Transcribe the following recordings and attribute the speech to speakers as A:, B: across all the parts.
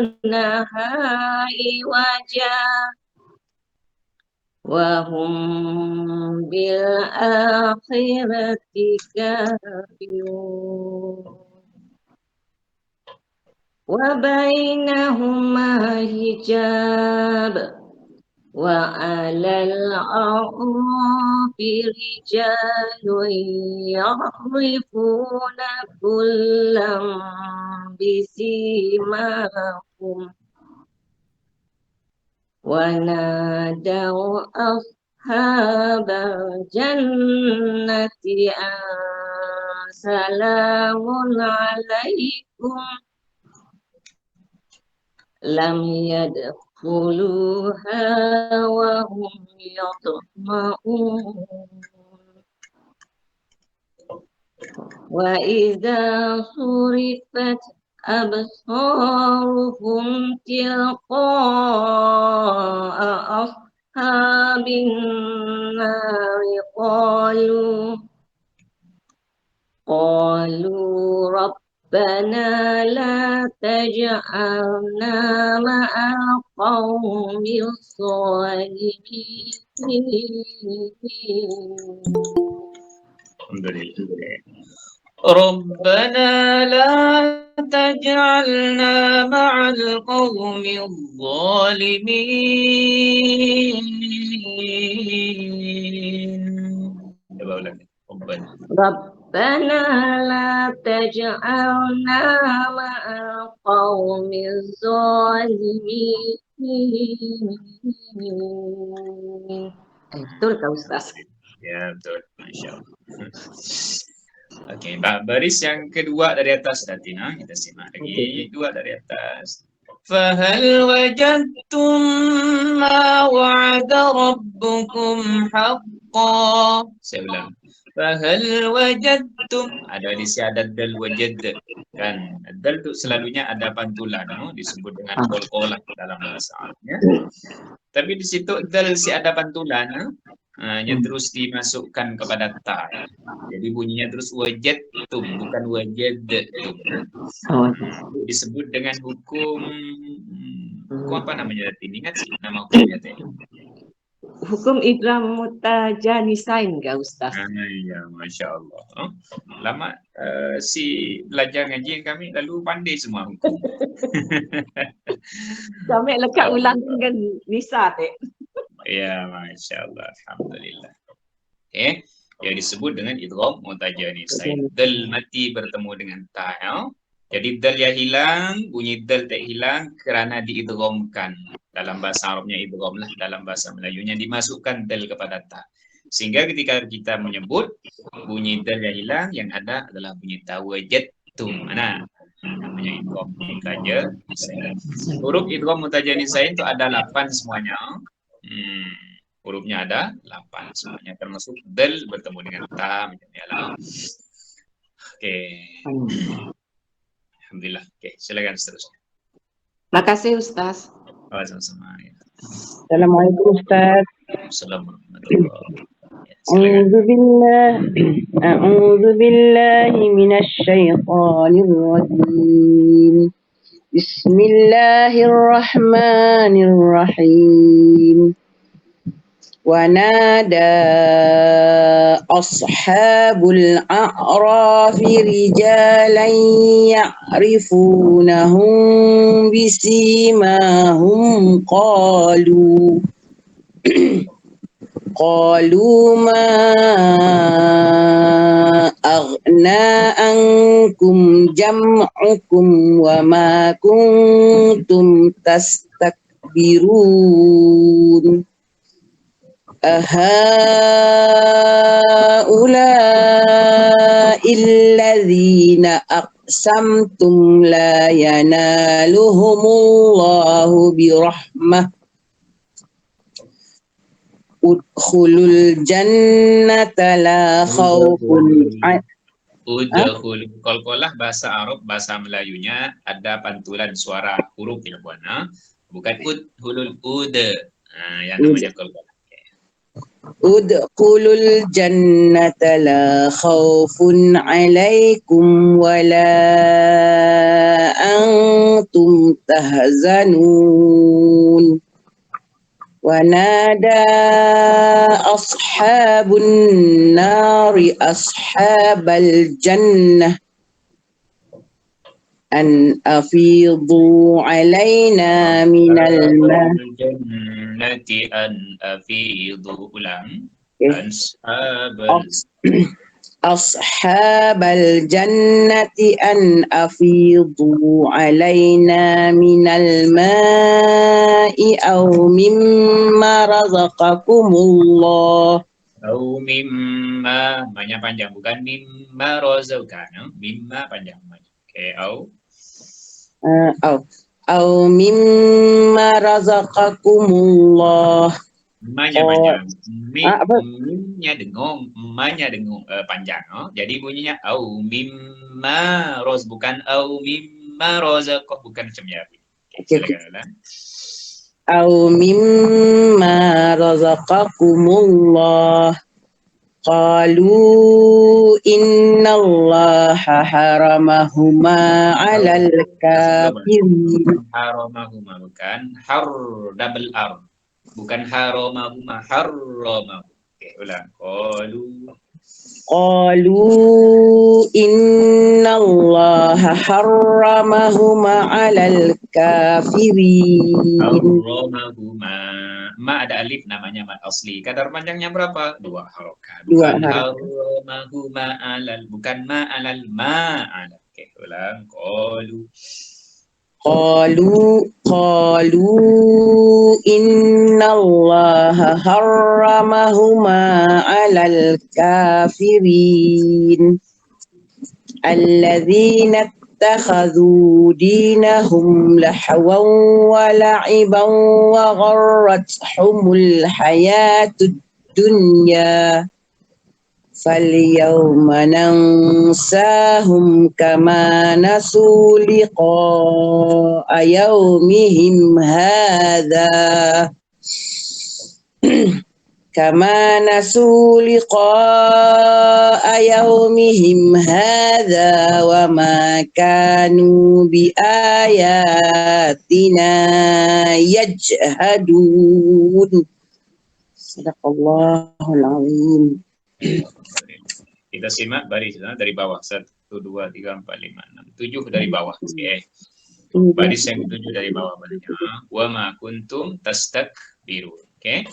A: يبغونها عوجا وهم بالآخرة كافرون وبينهما حجاب وعلى الأعراف رجال يعرفون كلا بسيماهم ونادوا أصحاب الجنة أن سلام عليكم لم يدخلوها وهم يطمعون وإذا صرفت أبصارهم تلقاء أصحاب النار قالوا ربنا لا تجعلنا مع القوم الظالمين.
B: ربنا لا تجعلنا مع القوم الظالمين.
A: ربنا لا تجعلنا مع القوم الظالمين. Betul Kak Ustaz?
B: Ya betul, Masya Allah. Okey, baris yang kedua dari atas Datina, kita simak lagi. Dua dari atas. فهل وجدتم ما وعد ربكم حقا. Saya ulang. فهل وجدتم, ada di sini ada dal wajad kan. Dal itu selalunya ada pantulan, disebut dengan qalqalah dalam bahasa Arabnya. Tapi di situ dal si ada pantulan, yang terus dimasukkan kepada ta. Jadi bunyinya terus wajadtum, bukan wajadtum. Disebut dengan hukum apa namanya tadi? Ingat sih nama hukumnya tadi?
A: Hukum idgham mutajanisain Kak Ustaz?
B: Ya, Masya Allah. Lama si belajar ngaji kami lalu pandai semua hukum.
A: Sampai lekat ulang dengan Nisa teh.
B: Ya, Masya Allah. Alhamdulillah. Okay. Yang disebut dengan idgham mutajanisain. Dal mati bertemu dengan ta. Jadi dal yang hilang, bunyi dal tak hilang kerana diidghamkan. Dalam bahasa Arabnya idgham lah, dalam bahasa Melayunya dimasukkan dal kepada ta. Sehingga ketika kita menyebut bunyi dal yang hilang, yang ada adalah bunyi ta wajadtum. Mana? Namanya idgham mutajanisain. Huruf idgham mutajanisain itu ada 8 semuanya. Hurufnya ada 8 semuanya, termasuk dal bertemu dengan ta menjadi alam. Oke. Alhamdulillah. Oke, silakan seterusnya.
A: Makasih Ustaz.
B: Sama-sama. Ya.
C: Assalamualaikum Ustaz.
B: Assalamualaikum.
C: أعوذ بالله من الشيطان الرجيم. بسم الله الرحمن الرحيم. ونادى أصحاب الأعراف رجالا يعرفونهم بسيماهم قالوا ما أغنى عنكم جمعكم وما كنتم تستكبرون أهؤلاء الذين أقسمتم لا ينالهم الله برحمة udkhulul jannata la khawfun
B: Udkhul. Qalqalah bahasa Arab, bahasa Melayunya ada pantulan suara huruf ya Puan. Bukan udkhulul yang namanya qalqalah.
C: udkhulul jannata la khawfun alaikum wa la antum tahzanun. ونادى أصحاب النار أصحاب الجنة أن أفيضوا علينا من الماء.
B: Jannati an afidu ulang.
C: أصحاب الجنة أن أفيضوا علينا من الماء أو مما رزقكم الله.
B: Au mimma, banyak panjang, bukan mimma rozaukan. Mimma panjang. Oke,
C: أو مما رزقكم الله.
B: Manya panjang.
C: apa?
B: Mimnya dengung, emanya dengung panjang. Jadi bunyinya au mimma roz, bukan au mimma rozaqah, bukan macam ya. Oke, silakan.
C: أو مما رزقكم الله. قالوا إن الله حرمهما على الكافرين.
B: Haramahuma, bukan har double R. Bukan haramahuma, harramahu. Oke, ulang.
C: قالوا إن الله حرمهما على الكافرين.
B: Harramahuma. Ma ada alif namanya mad asli. Kadar panjangnya berapa? 2 harokat. Bukan harramahuma alal, bukan ma alal, ma alal. Oke, ulang.
C: قالوا إن الله حرمهما على الكافرين الذين اتخذوا دينهم لهوا ولعبا وغرتهم الحياة الدنيا فاليوم ننساهم كما نسوا لقاء يومهم هذا كما نسوا لقاء يومهم هذا وما كانوا بآياتنا يجحدون. صدق الله العظيم.
B: Kita simak baris dari bawah. 1, 2, 3, 4, 5, 6, 7 dari bawah. Oke. Baris yang ketujuh dari bawah barisnya. Wa ma kuntum tastakbirun. Oke.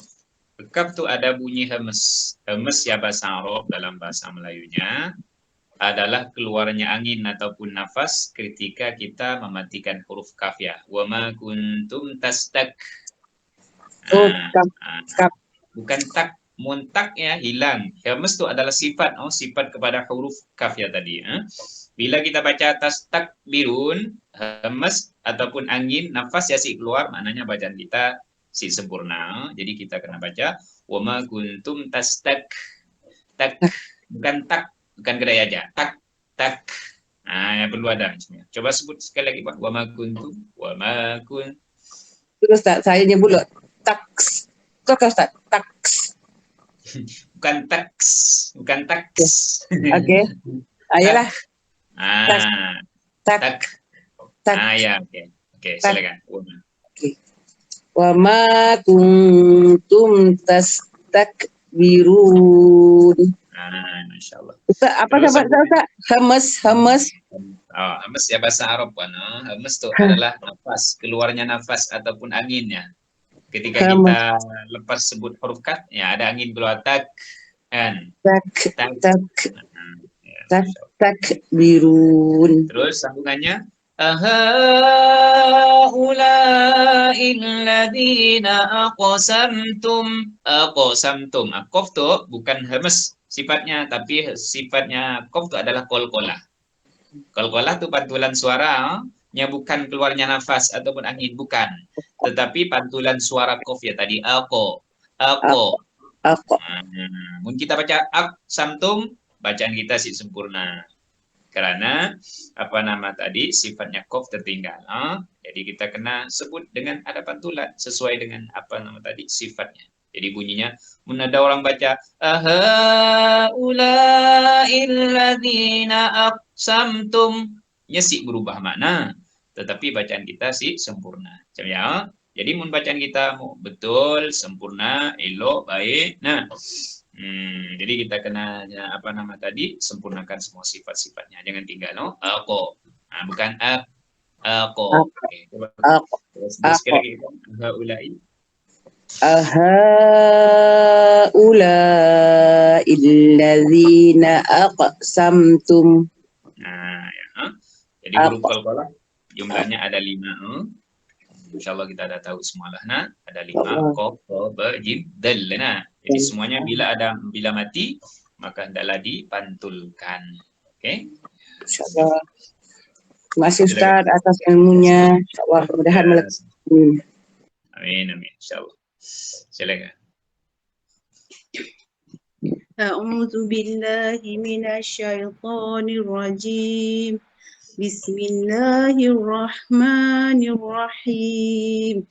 B: Bekap tu ada bunyi hemes. Hemes ya bahasa Arab dalam bahasa Melayunya adalah keluarnya angin ataupun nafas ketika kita mematikan huruf kaf ya. Wa ma kuntum tastak. Bukan tak. Muntak ya hilang. Hemes itu adalah sifat, sifat kepada huruf kaf ya tadi. Bila kita baca tastakbirun, hemes ataupun angin, nafas ya si keluar, maknanya bacaan kita si sempurna. Jadi kita kena baca wama kuntum tastak, tak, bukan tak, bukan kedai aja, tak. Yang perlu ada macamnya. Coba sebut sekali lagi Pak. Wama kuntum, wama kun.
C: Terus saya nyebut taks. Kok Ustaz? Taks.
B: Bukan taks, bukan taks.
C: Oke. Ayolah.
B: Tak. Ya, oke, silakan.
C: Oke. Wa ma kuntum tastakbirun.
B: Masyaallah.
C: Ustaz, apa sahabat Ustaz? Hemes.
B: Hemes ya bahasa Arab kan. Hemes itu adalah nafas, keluarnya nafas ataupun anginnya. Ketika kita lepas sebut huruf kaf, ya ada angin keluar tak kan.
C: Takbirun.
B: Terus sambungannya ahaula'il ladzina aqsamtum. Qaf tu bukan hemes sifatnya, tapi sifatnya qaf tu adalah qalqalah. Qalqalah tu pantulan suara bukan keluarnya nafas ataupun angin, bukan, tetapi pantulan suara qaf ya tadi ako. Mungkin kita baca samtum, bacaan kita si sempurna karena sifatnya qaf tertinggal. Jadi kita kena sebut dengan ada pantulan sesuai dengan sifatnya. Jadi bunyinya ada orang baca ahaula'il ladzina aqsamtum, nyesik berubah makna. tetapi bacaan kita sempurna. Macam ya. Jadi mun bacaan kita betul, sempurna, elok, baik. Nah, jadi kita kena apa nama tadi, sempurnakan semua sifat-sifatnya. Jangan tinggal ako. Bukan ako. Oke, coba sekali kita haulai.
C: Ahaula'illadzina aqsamtum.
B: Nah, ya. Jadi huruf qalqalah jumlahnya ada 5. InsyaAllah kita dah tahu semalah. Nah, ada 5. Qaf, ba, jim, dal. Nah, jadi semuanya bila mati maka hendaklah dipantulkan. Oke?
C: InsyaAllah. Terima kasih Ustaz atas ilmunya. InsyaAllah mudah-mudahan
B: Amin, amin. InsyaAllah. Silakan.
D: A'udzu billahi minasyaitonir rajim. Bismillahirrahmanirrahim.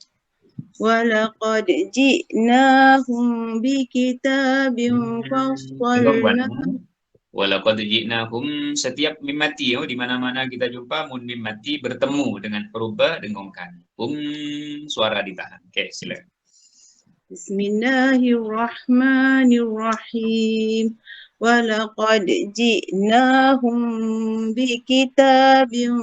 D: Walaqad ji'nahum bikitabin fassalnahu.
B: Walaqad ji'nahum, setiap mim mati di mana-mana kita jumpa mun mim mati bertemu dengan huruf dengungkan. Suara ditahan. Oke, silakan.
D: Bismillahirrahmanirrahim. Walaqad ji'nahum bikitabin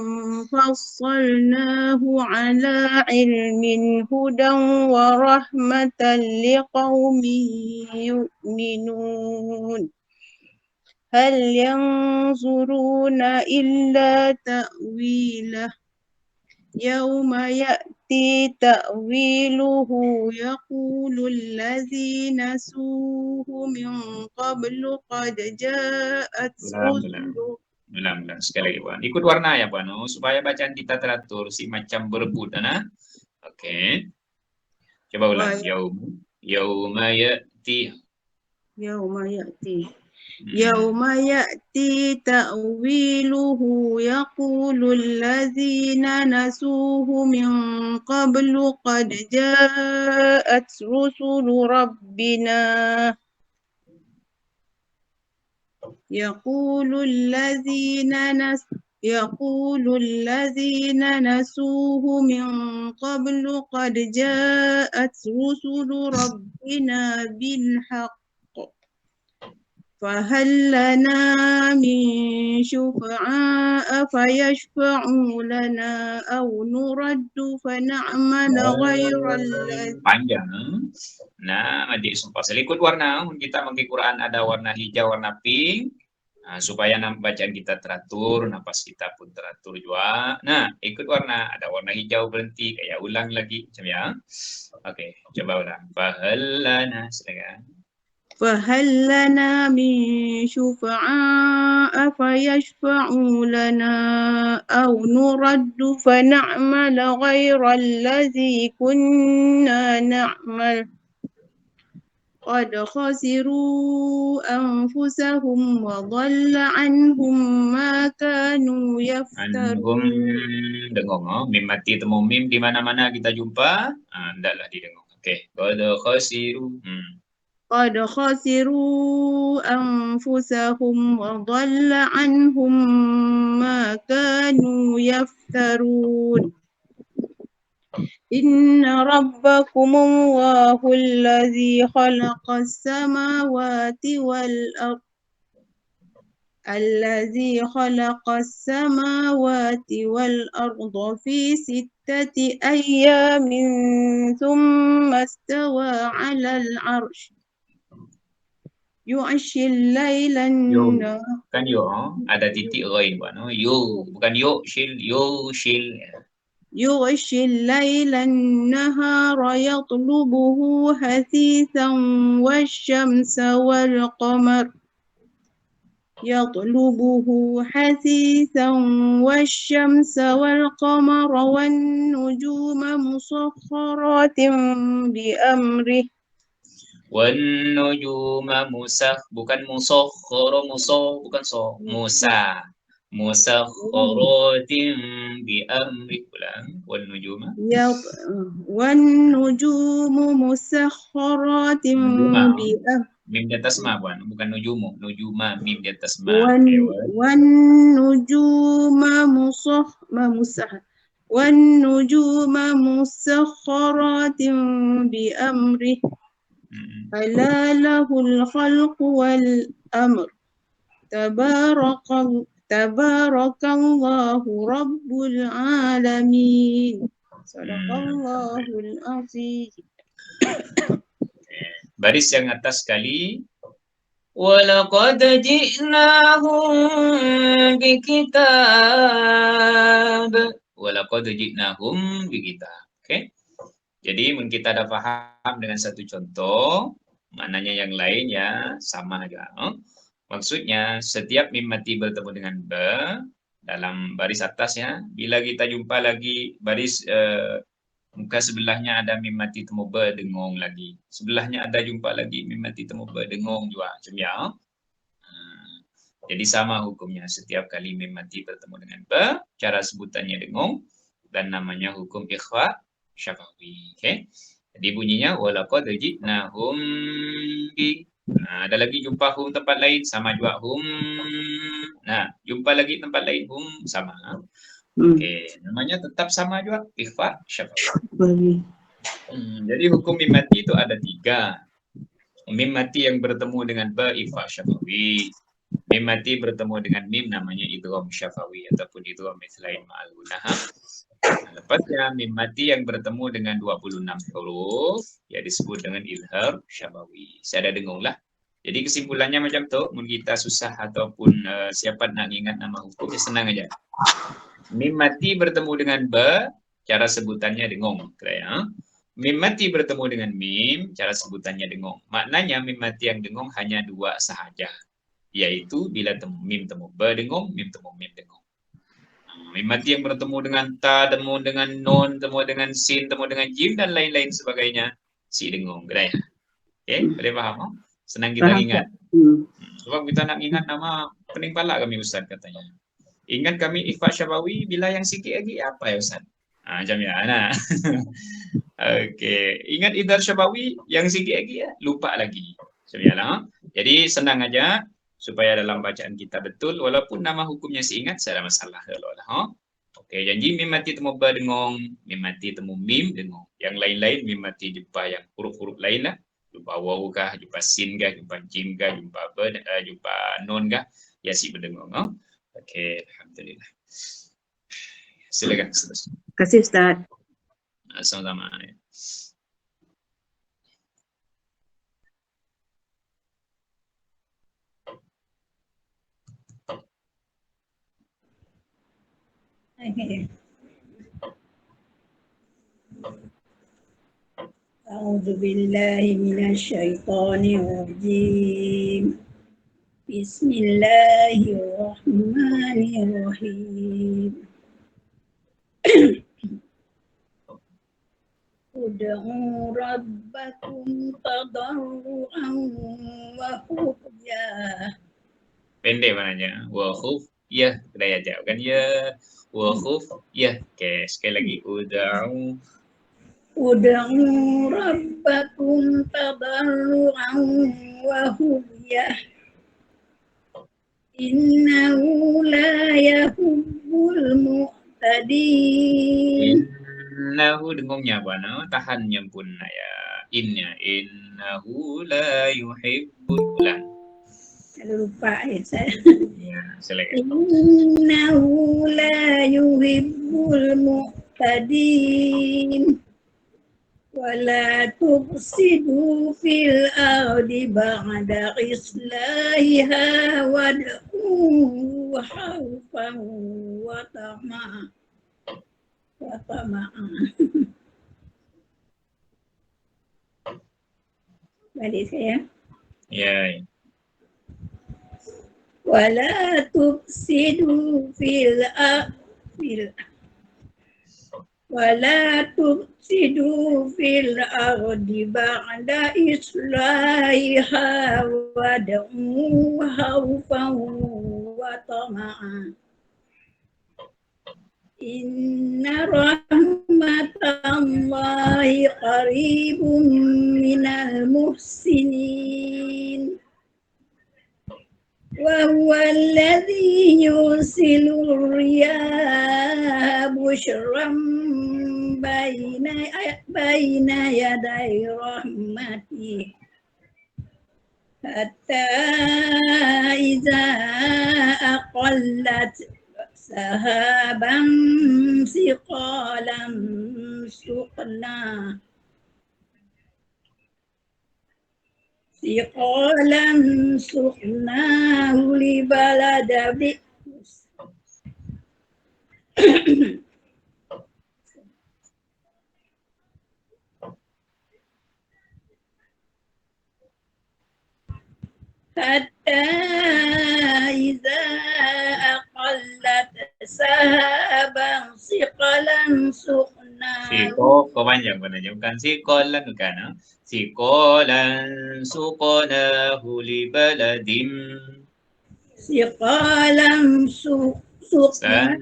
D: fassalnahu ala ilmin hudan wa rahmatan liqaumin yu'minun. Hal yanzuruna illa ta'wilah. Yawma ya'ti ta'wiluhu yaqulul ladzina nasuhu min qablu qad ja'at rusulu.
B: Ulang. Sekali lagi, Puan. Ikut warna ya, Puan. Supaya bacaan kita teratur, si macam berebut. Oke. Coba ulang. Yauma ya'ti.
D: Yawma ya'ti. Yawma ya'ti ta'wiluhu yaqulul ladzina nasuhu min qablu qad ja'at rusulu rabbina. Yaqulul ladzina nasuhu min qablu qad ja'at rusulu rabbina bil haqq. فهل لنا من شفعاء فيشفعوا لنا أو نرد فنعمل غير الذي.
B: Panjang. Nah, adik sumpah ikut warna. Kita pakai Quran ada warna hijau, warna pink. Nah, supaya bacaan kita teratur, napas kita pun teratur juga. Nah, ikut warna. Ada warna hijau berhenti, kayak ulang lagi. Macam ya. Oke, coba ulang. Fahal lana, silakan.
D: فهل لنا من شفعاء فيشفعوا لنا أو نرد فنعمل غير الذي كنا نعمل قد خسروا أنفسهم وضل عنهم ما كانوا يفترون.
B: Dengung, mim mati temu mim di mana-mana kita jumpa, hendaklah didengung. Oke, qad khasiru.
D: قد خسروا أنفسهم وضل عنهم ما كانوا يفترون. إن ربكم الله الذي خلق السماوات والأرض في 6 أيام ثم استوى على العرش يغشي الليل النهار.
B: Kan ada titik ghain, bukan shil.
D: يغشي الليل النهار يطلبه حثيثا والشمس والقمر والنجوم مسخرات بأمره.
B: والنجوم bukan bukan musakhkharatin bi amri. Ulang.
D: والنجوم مسخرات بأمره.
B: Mim di atas ma, bukan nujumu. Nujuma, mim di atas ma.
D: والنجوم مسخرات بأمره ألا له الخلق والأمر تبارك الله رب العالمين صدق الله العظيم.
B: Baris yang atas sekali. Walaqad ji'nahum bikitab. Walaqad ji'nahum bikitab. Oke. Jadi mungkin kita dah faham dengan satu contoh, maknanya yang lain ya sama aja. Maksudnya setiap mim mati bertemu dengan ba dalam baris atas ya, bila kita jumpa lagi baris muka sebelahnya ada mim mati temu ba dengong lagi. Sebelahnya ada jumpa lagi mim mati temu ba dengong juga macam ya. Jadi sama hukumnya setiap kali mim mati bertemu dengan ba, cara sebutannya dengong dan namanya hukum ikhfa syafawi. Okey. Jadi bunyinya walaqad ji'nahum bi. Nah, ada lagi jumpa hum tempat lain sama juga hum. Nah, jumpa lagi tempat lain hum sama. Okey, namanya tetap sama juga ikhfa syafawi. Jadi hukum mim mati itu ada 3. Mim mati yang bertemu dengan ba ikhfa syafawi. Mim mati bertemu dengan mim namanya idgham syafawi ataupun idgham mithlain ma'al gunah. Lepasnya mim mati yang bertemu dengan 26 huruf ya disebut dengan izhar syafawi. Saya ada dengung lah. Jadi kesimpulannya macam tu, mun kita susah ataupun siapa nak ingat nama hukum ya senang aja. Mim mati bertemu dengan ba, cara sebutannya dengung. Ya. Mim mati bertemu dengan mim, cara sebutannya dengung. Maknanya mim mati yang dengung hanya 2 sahaja. Yaitu bila mim temu ba dengung, mim temu mim dengung. Mim mati yang bertemu dengan ta, temu dengan nun, temu dengan sin, temu dengan jim dan lain-lain sebagainya si dengung. Kira ya. Okey, boleh faham? Senang kita ingat. Sebab kita nak ingat nama pening pala kami Ustaz katanya. Ingat kami ikhfa syafawi bila yang sikit lagi apa ya Ustaz? Macam ya. Nah. Okey, ingat idhar syafawi yang sikit lagi ya, lupa lagi. Macam ya lah. Jadi senang aja supaya dalam bacaan kita betul walaupun nama hukumnya seingat saya ada masalah kalau lah. Okey, janji mim mati temu ba dengong, mim mati temu mim dengong. Yang lain-lain mim mati jumpa yang huruf-huruf lain lah. Jumpa waw kah, jumpa sin kah, jumpa jim kah, jumpa ba, jumpa nun kah, ya si berdengong. Okey, alhamdulillah. Silakan Ustaz.
D: Terima kasih Ustaz.
B: Sama-sama.
E: أعوذ بالله من الشيطان الرجيم بسم الله الرحمن الرحيم ادعوا ربكم تضرعا وخفيا.
B: Pendek maknanya. Wa khuf ya, kedaya jauh kan ya. Wa khuf ya. Okey, sekali lagi
E: ادعوا ربكم تضرعا وخفيا إنه لا يحب المعتدين.
B: Innahu dengungnya apa no? Tahannya pun ya. Innahu la yuhibbul ulan.
E: Lupa ya saya.
B: Ya, silakan.
E: Innahu la yuhibbul mu'tadin wa la tufsidu fil ardi ba'da islahiha wad'uhu khawfan wa tama'an. Balik saya.
B: Ya.
E: ولا تفسدوا في الأرض بعد إصلاحها وادعوه خوفا وطمعا إن رحمة الله قريب من المحسنين وهو الذي يرسل الرياح بشرا بين يدي رحمته حتى إذا أقلت سحابا ثقالا سقناه لبلد حتى إذا أقلت سحابا ثقلا سقناه
B: Siko, kau panjang pun aja. Bukan sikolan, bukan. Ha? Sikolan suqnahu li baladim.
E: ثقالا سقناه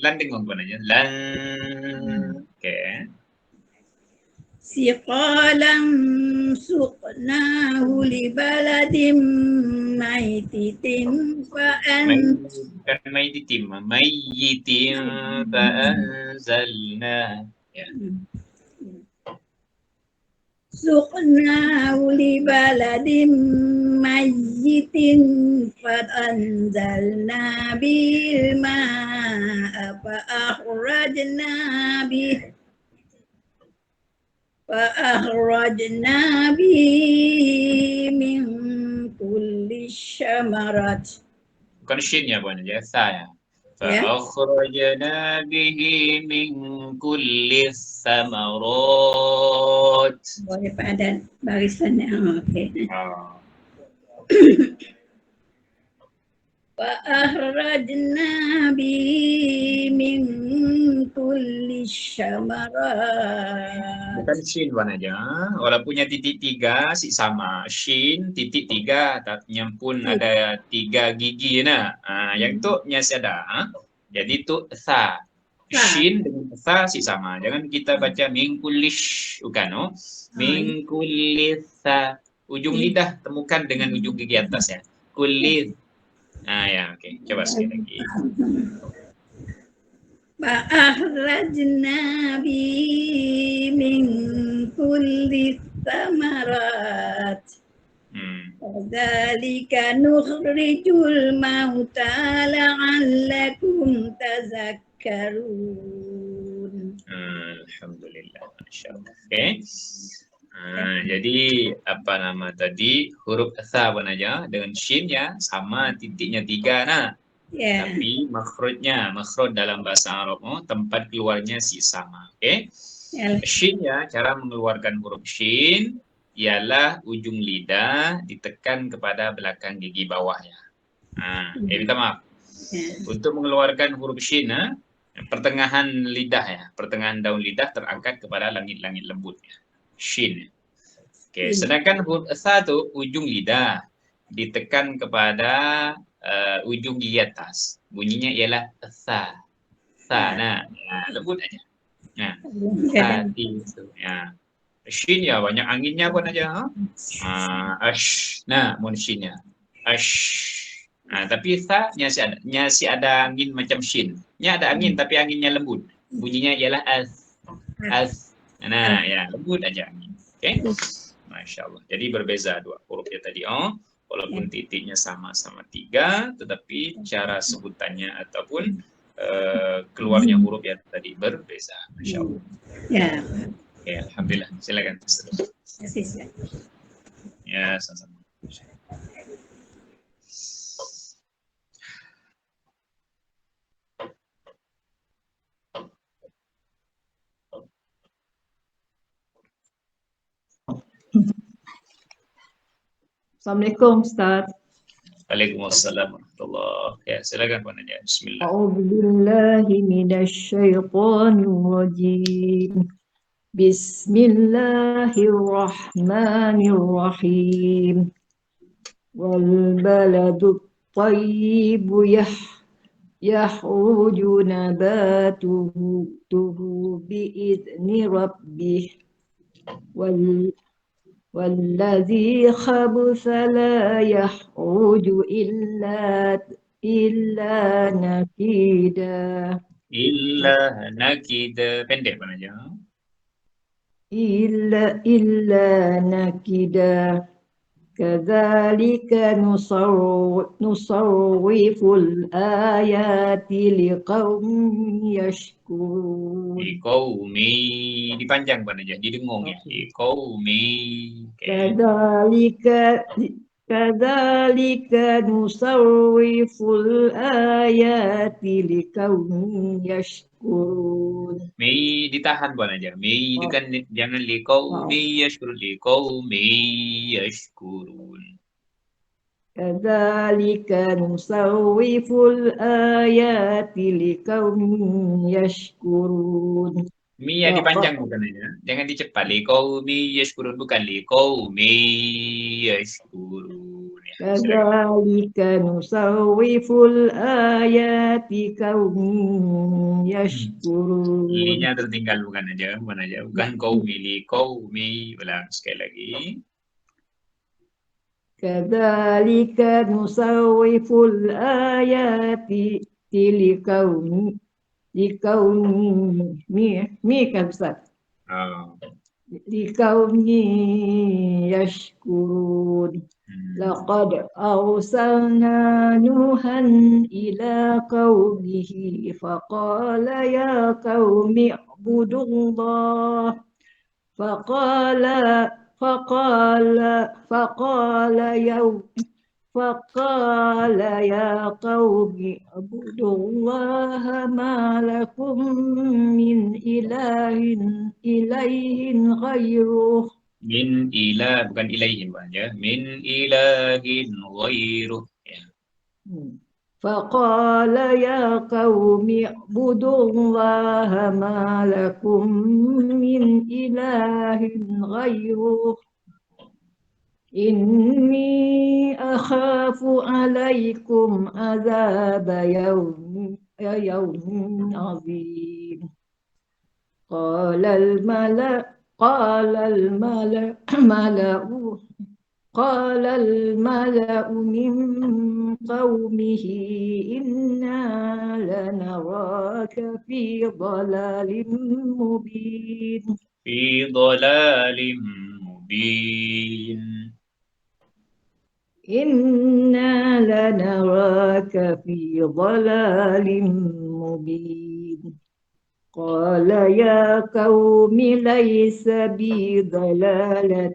B: Lan dengung pun aja. Lan. Okay.
E: ثقالا سقناه لبلد ميت
B: Kan mayyitim. Mayyitim fa'anzalna. Ya.
E: سقناه لبلد ميت فأنزلنا به الماء فأخرجنا به من كل الثمرات.
B: Bukan shinnya pun aja. Saya. فأخرجنا به من كل الثمرات.
E: Boleh pada barisannya. Okey. فأخرجنا به من كل الثمرات.
B: Bukan shin pun aja. Walaupun titik 3 sih sama. Shin titik 3 tapi pun ada 3 gigi nah. Yang tu nyasi ada. Jadi tu tha. Shin dengan tha sih sama. Jangan kita baca min kullish, bukan no. Min kullitha. Ujung lidah temukan dengan ujung gigi atas ya. Kullith. Ya, oke. Coba sekali lagi.
E: فأخرجنا به من كل الثمرات كذلك نخرج الموتى لعلكم تذكرون.
B: Alhamdulillah, Masya Allah. Oke. Jadi apa nama tadi huruf tha pun aja dengan shin ya sama titiknya 3 nah.
E: Yeah.
B: Tapi makhraj dalam bahasa Arab tempat keluarnya sih sama. Oke.
E: Yeah.
B: Shin ya, cara mengeluarkan huruf shin ialah ujung lidah ditekan kepada belakang gigi bawahnya. Minta maaf. Yeah. Untuk mengeluarkan huruf shin pertengahan lidah ya, pertengahan daun lidah terangkat kepada langit-langit lembut ya. Shin. Oke, sedangkan huruf tha itu ujung lidah ditekan kepada ujung gigi atas. Bunyinya ialah tha. Nah, lembut aja. Nah, tadi itu. Ya. Shin ya banyak anginnya pun aja. Ash. Nah, mun shinnya. Ash. Tapi tha nyasi ada angin macam shin. Nya ada angin tapi anginnya lembut. Bunyinya ialah as. Nah, ya lembut aja angin. Oke. Masya Allah. Jadi berbeza dua hurufnya tadi. Walaupun titiknya sama-sama 3, tetapi cara sebutannya ataupun keluarnya huruf yang tadi berbeza. Masya Allah.
E: Ya.
B: Oke, alhamdulillah. Silakan. Ya, sama-sama.
A: Assalamualaikum Ustaz.
B: Waalaikumsalam warahmatullahi. Ya, silakan Pak Najah. Bismillah.
A: A'udzubillahi minasyaitonirrajim. Bismillahirrahmanirrahim. Wal baladut thayyibu yahruju nabatuhu bi'izni rabbih والذي خبث لا يخرج إلا نكدا
B: Illa nakida. Pendek pun aja.
A: إلا نكدا كذلك نصرف الآيات لقوم يشكرون
B: Di qaumi. Dipanjang pun aja. Didengung ya. Di qaumi. Okay.
A: كذلك نصرف الآيات لقوم يشكرون
B: Mi ditahan pun aja. Mi itu kan jangan li qaumi yashkurun. Li qaumi yashkurun.
A: كذلك نصرف الآيات لقوم يشكرون
B: Mi yang dipanjang bukan aja. Jangan dicepat. Li qaumi yashkurun bukan li qaumi yashkurun. Ya.
A: كذلك نصرف الآيات قوم يشكرون
B: Linya tertinggal bukan aja. Bukan qaumi li qaumi. Ulang sekali lagi.
A: كذلك نصرف الآيات لقوم مي kan Ustaz
B: Oh.
A: لقوم يشكرون لقد أرسلنا نوحا إلى قومه فقال يا قوم اعبدوا الله فقال يا قوم اعبدوا الله ما لكم من إله غيره
B: Min ilah bukan ilahin bukan ya. Min ilahin ghairuh. Ya.
A: فقال يا قوم اعبدوا الله ما لكم من إله غيره إني أخاف عليكم عذاب يوم عظيم قال الملأ من قومه إنا لنراك في ضلال مبين
B: Fi dhalalim mubin.
A: إنا لنراك في ضلال مبين قال يا قوم ليس بي ضلالة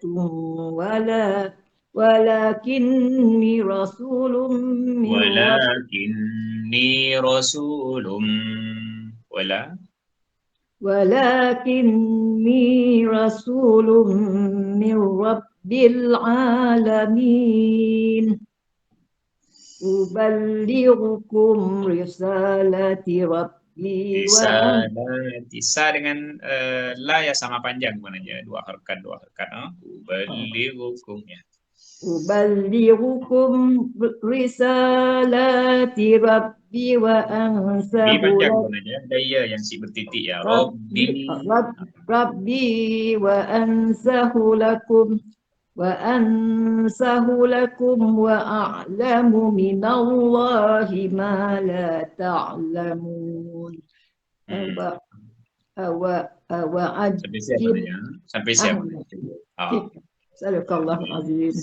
A: ولكني رسول من
B: Walakinni rasulum.
A: ولكني رسول من رب العالمين أبلغكم رسالة ربي
B: Bisa dengan la ya sama panjang bukan aja. Dua harakat. Ubalighukum ya.
A: أبلغكم رسالات ربي وأنسه
B: Dipanjang bukan aja. Daya yang si bertitik ya. Rabbi.
A: ربي وأنسه لكم وأعلم من الله ما لا تعلمون
B: Sampai siapa?
A: Sadaqallahu azim.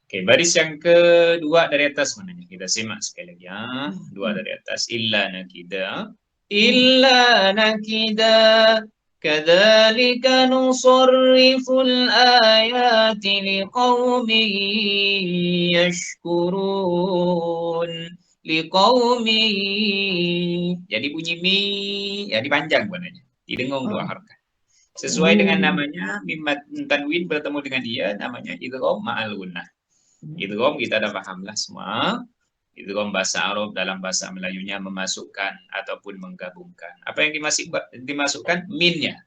B: Oke, baris yang kedua dari atas mananya? Kita simak sekali lagi ya. Dua dari atas. Illa nakida. Kadzalika nusarriful ayati liqaumin yashkurun. Jadi bunyi mi ya dipanjang bukan aja. Didengung dua harakat. Sesuai dengan namanya, mimmat tanwin bertemu dengan dia, namanya idgham ma'al gunnah. Idgham kita dah pahamlah semua. Idgham bahasa Arab dalam bahasa Melayunya memasukkan ataupun menggabungkan. Apa yang dimasukkan? Minnya.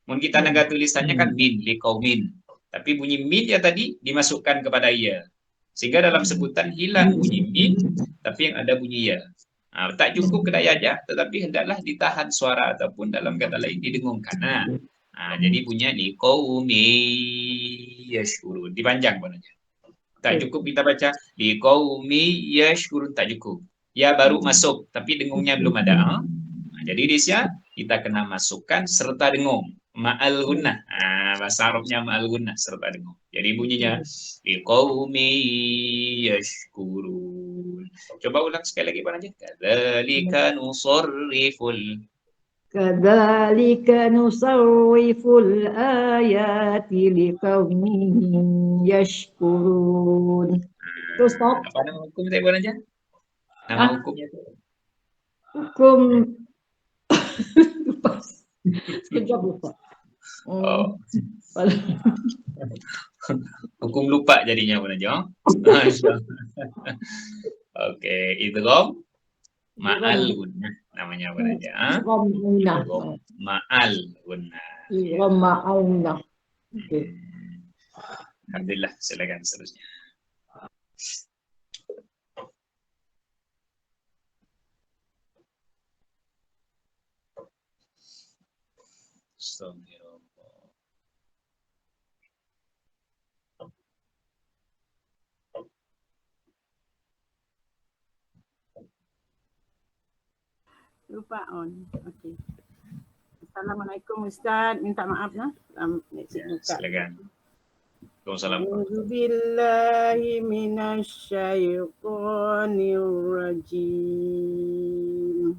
B: Mungkin kita negara tulisannya kan min, liqaumin. Tapi bunyi min ya tadi dimasukkan kepada ia. Sehingga dalam sebutan hilang bunyi min, tapi yang ada bunyi ya. Nah, tak cukup kedai aja, tetapi hendaklah ditahan suara ataupun dalam kata lain didengungkan. Jadi punya liqaumi yashkurun. Dipanjang maknanya. Tak cukup kita baca liqaumi yashkurun, tak cukup. Ya baru masuk tapi dengungnya belum ada. Jadi di sini kita kena masukkan serta dengung. Ma'al gunnah. Bahasa Arabnya ma'al gunnah serta dengung. Jadi bunyinya liqaumi yashkurun. Coba ulang sekali lagi Pak Najib. Kadzalika nusarriful.
A: Kadzalika nusarriful ayati liqaumin yashkurun. Terus stop.
B: Apa nama hukum tadi Pak Najib? Nama hukumnya itu.
A: Hukum lupa. Sekejap lupa.
B: Hukum lupa jadinya Pak Najib. Oke, idgham ma'al gunnah namanya Pak Najib. Idgham ma'al gunnah.
A: Idgham ma'al gunnah. Oke.
B: Alhamdulillah, silakan seterusnya. Astagfirullah.
F: Lupa on. Okey. Assalamualaikum Ustaz. Minta maaf nah.
B: Silakan. Waalaikumsalam.
F: A'udzubillahi minasyaitonir rajim.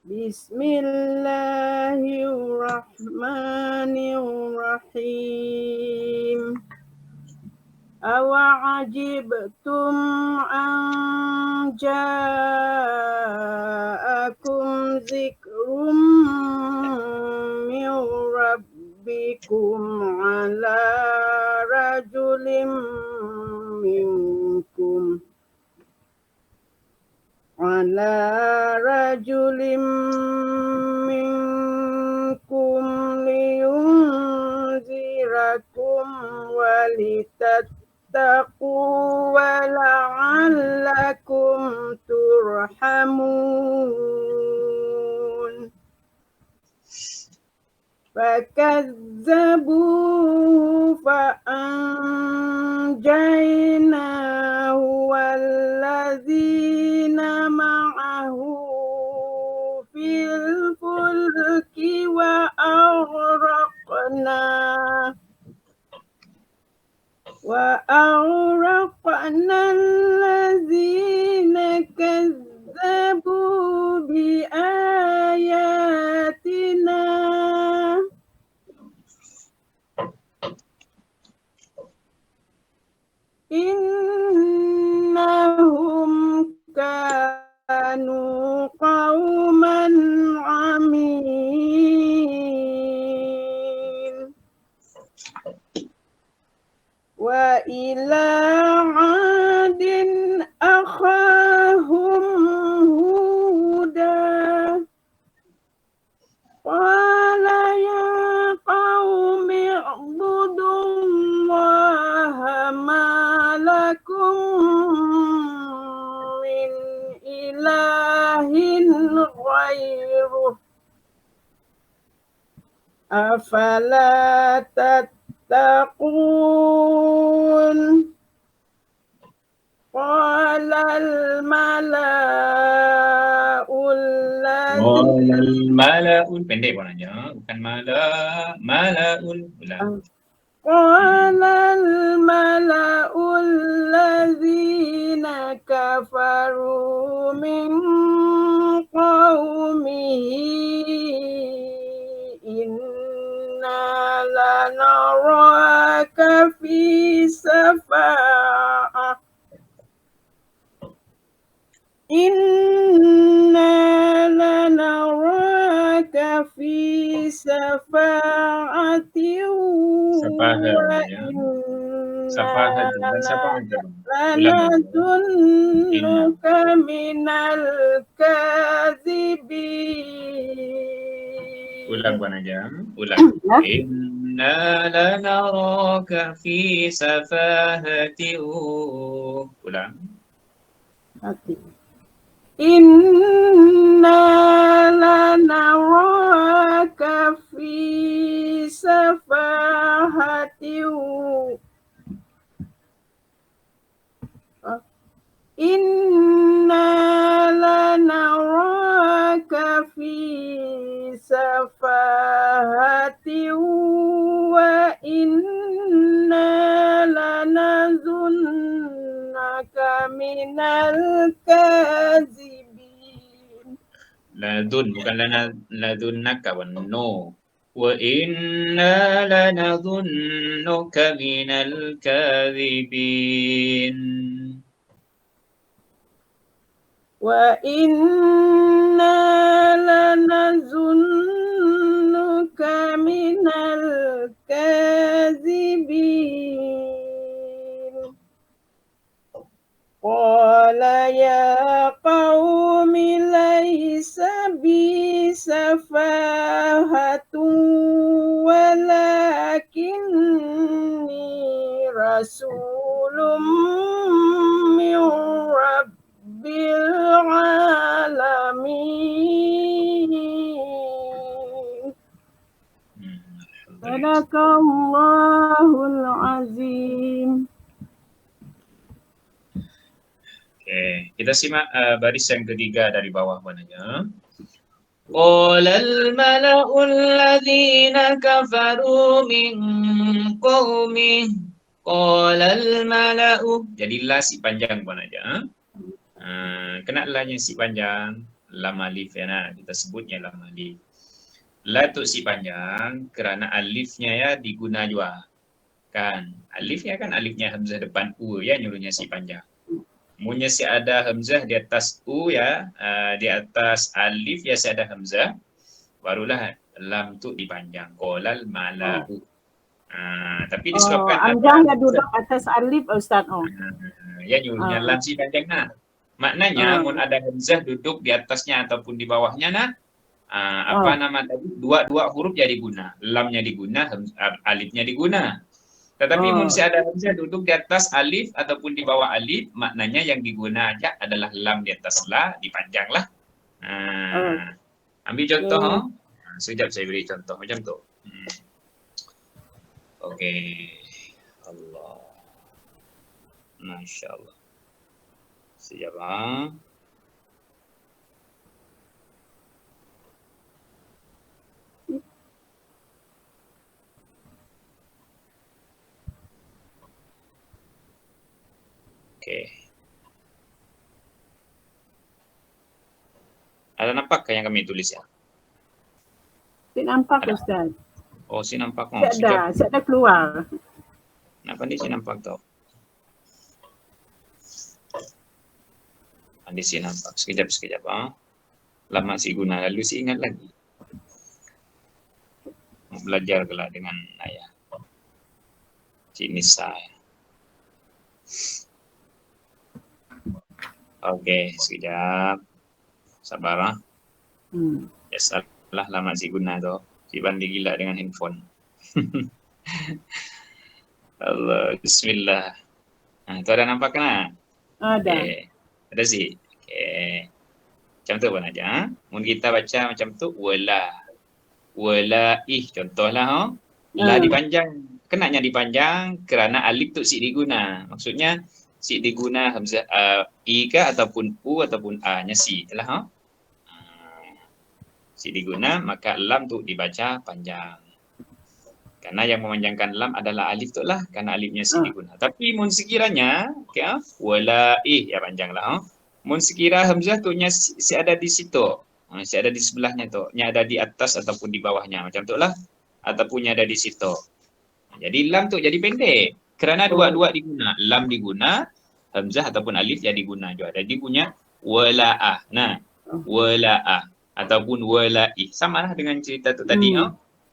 F: Bismillahirrahmanirrahim. Awa'ajibtum an ja'akum zikrum min rabbikum ala rajulin minkum liyunzirakum walittattaqu wa la'allakum turhamun. Fakazzabuhu fa'anjaynahu wallazina ma'ahu fil fulki wa aghraqna allazina kazzabu bi ayatina innahum kanu qauman amin. Wa ila 'adin akhahum huda qala ya qaumi ibudullaha ma lakum min ilahin ghairuh afala tattaqun. Qala
B: Mala'ul pendek warnanya, bukan mala'ul ulang.
F: Qala al-mala'ul ladzina kafaru min qaumihi inna lanaraka fi safa'ah inna lanaraka fi safa'ati lanadunnuka minal kadhibin.
B: Ulang Puan Ajam, ulang. Inna lanaraka fi safahati. Ulang.
F: Okay. Inna lanaraka fi Inna lanaraka fi safahati wa inna lanazunnaka minal kazibin.
B: Ladun, bukan ladunnaka, no. Wa inna lanadhunnuka minal kadhibin.
F: Wa inna lanazunnuka minal kazibin. Qala ya qaumi laysa bi safahatun walakinni rasulun min rabbil alamin. Sadaqallahul azim.
B: Oke, kita simak baris yang ketiga dari bawah mananya. Qala al-mala'u alladhina kafaru min qaumih. Qala al-mala'u. Jadi la si panjang pun aja. Kena la-nya si panjang, lam alif ya, nah kita sebutnya lam alif. La tu si panjang kerana alifnya ya diguna juga. Kan, alifnya kan alifnya hamzah depan u ya, nyuruhnya si panjang. Munya si ada hamzah di atas u ya, di atas alif ya si ada hamzah, barulah lam tu dipanjang. Qolal mala'u. Tapi disebabkan
F: hamzahnya duduk atas alif Ustaz.
B: Ya nyuruhnya lam si panjang nah. Maknanya mun ada hamzah duduk di atasnya ataupun di bawahnya nah, nama tadi dua huruf jadi guna. Lamnya diguna, alifnya diguna. Tetapi mun si ada hamzah duduk di atas alif ataupun di bawah alif, maknanya yang diguna aja adalah lam di atas la, dipanjanglah. Ambil contoh. Sekejap saya beri contoh macam tu. Okey. Allah. Masya Allah. Sekejap Okey. Ada nampak yang kami tulis ya?
F: Tak nampak Ustaz.
B: Oh, si nampak mo.
F: Saya dah keluar.
B: Kenapa ni si nampak tau? Di sini nampak. Sekejap. Lama si guna, lalu si ingat lagi. Belajar kelak dengan ayah. Si Nisa. Okey, sekejap. Sabar. Ya salah lama si guna tu. Si Bandi gila dengan handphone. Allah, bismillah. Tu ada nampak kan?
F: Ada.
B: Okay. Ada sih. Okay. Macam tu pun aja. Mungkin kita baca macam tu. Walaih. Contohlah. La dipanjang. Kenanya dipanjang kerana alif tu si diguna. Maksudnya si diguna hamzah i ke ataupun u ataupun a-nya si. Itulah. Si diguna maka lam tu dibaca panjang. Karena yang memanjangkan lam adalah alif tu lah. Karena alifnya si diguna. Tapi mun sekiranya, okay, walaih, ya panjanglah. Mun sekira hamzah tu nya si ada di situ. Si ada di sebelahnya tu. Nya ada di atas ataupun di bawahnya. Macam tu lah. Ataupun nya ada di situ. Jadi lam tu jadi pendek. Kerana dua-dua diguna. Lam diguna, hamzah ataupun alif ya diguna juga. Jadi punya wala'ah. Nah, wala'ah. Ataupun walaih. Sama lah dengan cerita tu tadi.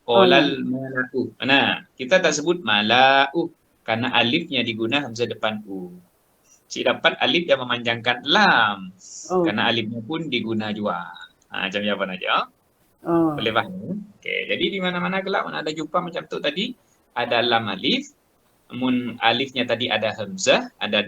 B: Qolal mala'u. Nah, kita tak sebut mala'u. Karena alifnya diguna hamzah depan u. Si dapat alif yang memanjangkan lam. Karena alifnya pun diguna juga. Macam apa aja. Boleh faham? Okey, jadi di mana-mana kelak mana ada jumpa macam tu tadi, ada lam alif. Mun alifnya tadi ada hamzah, ada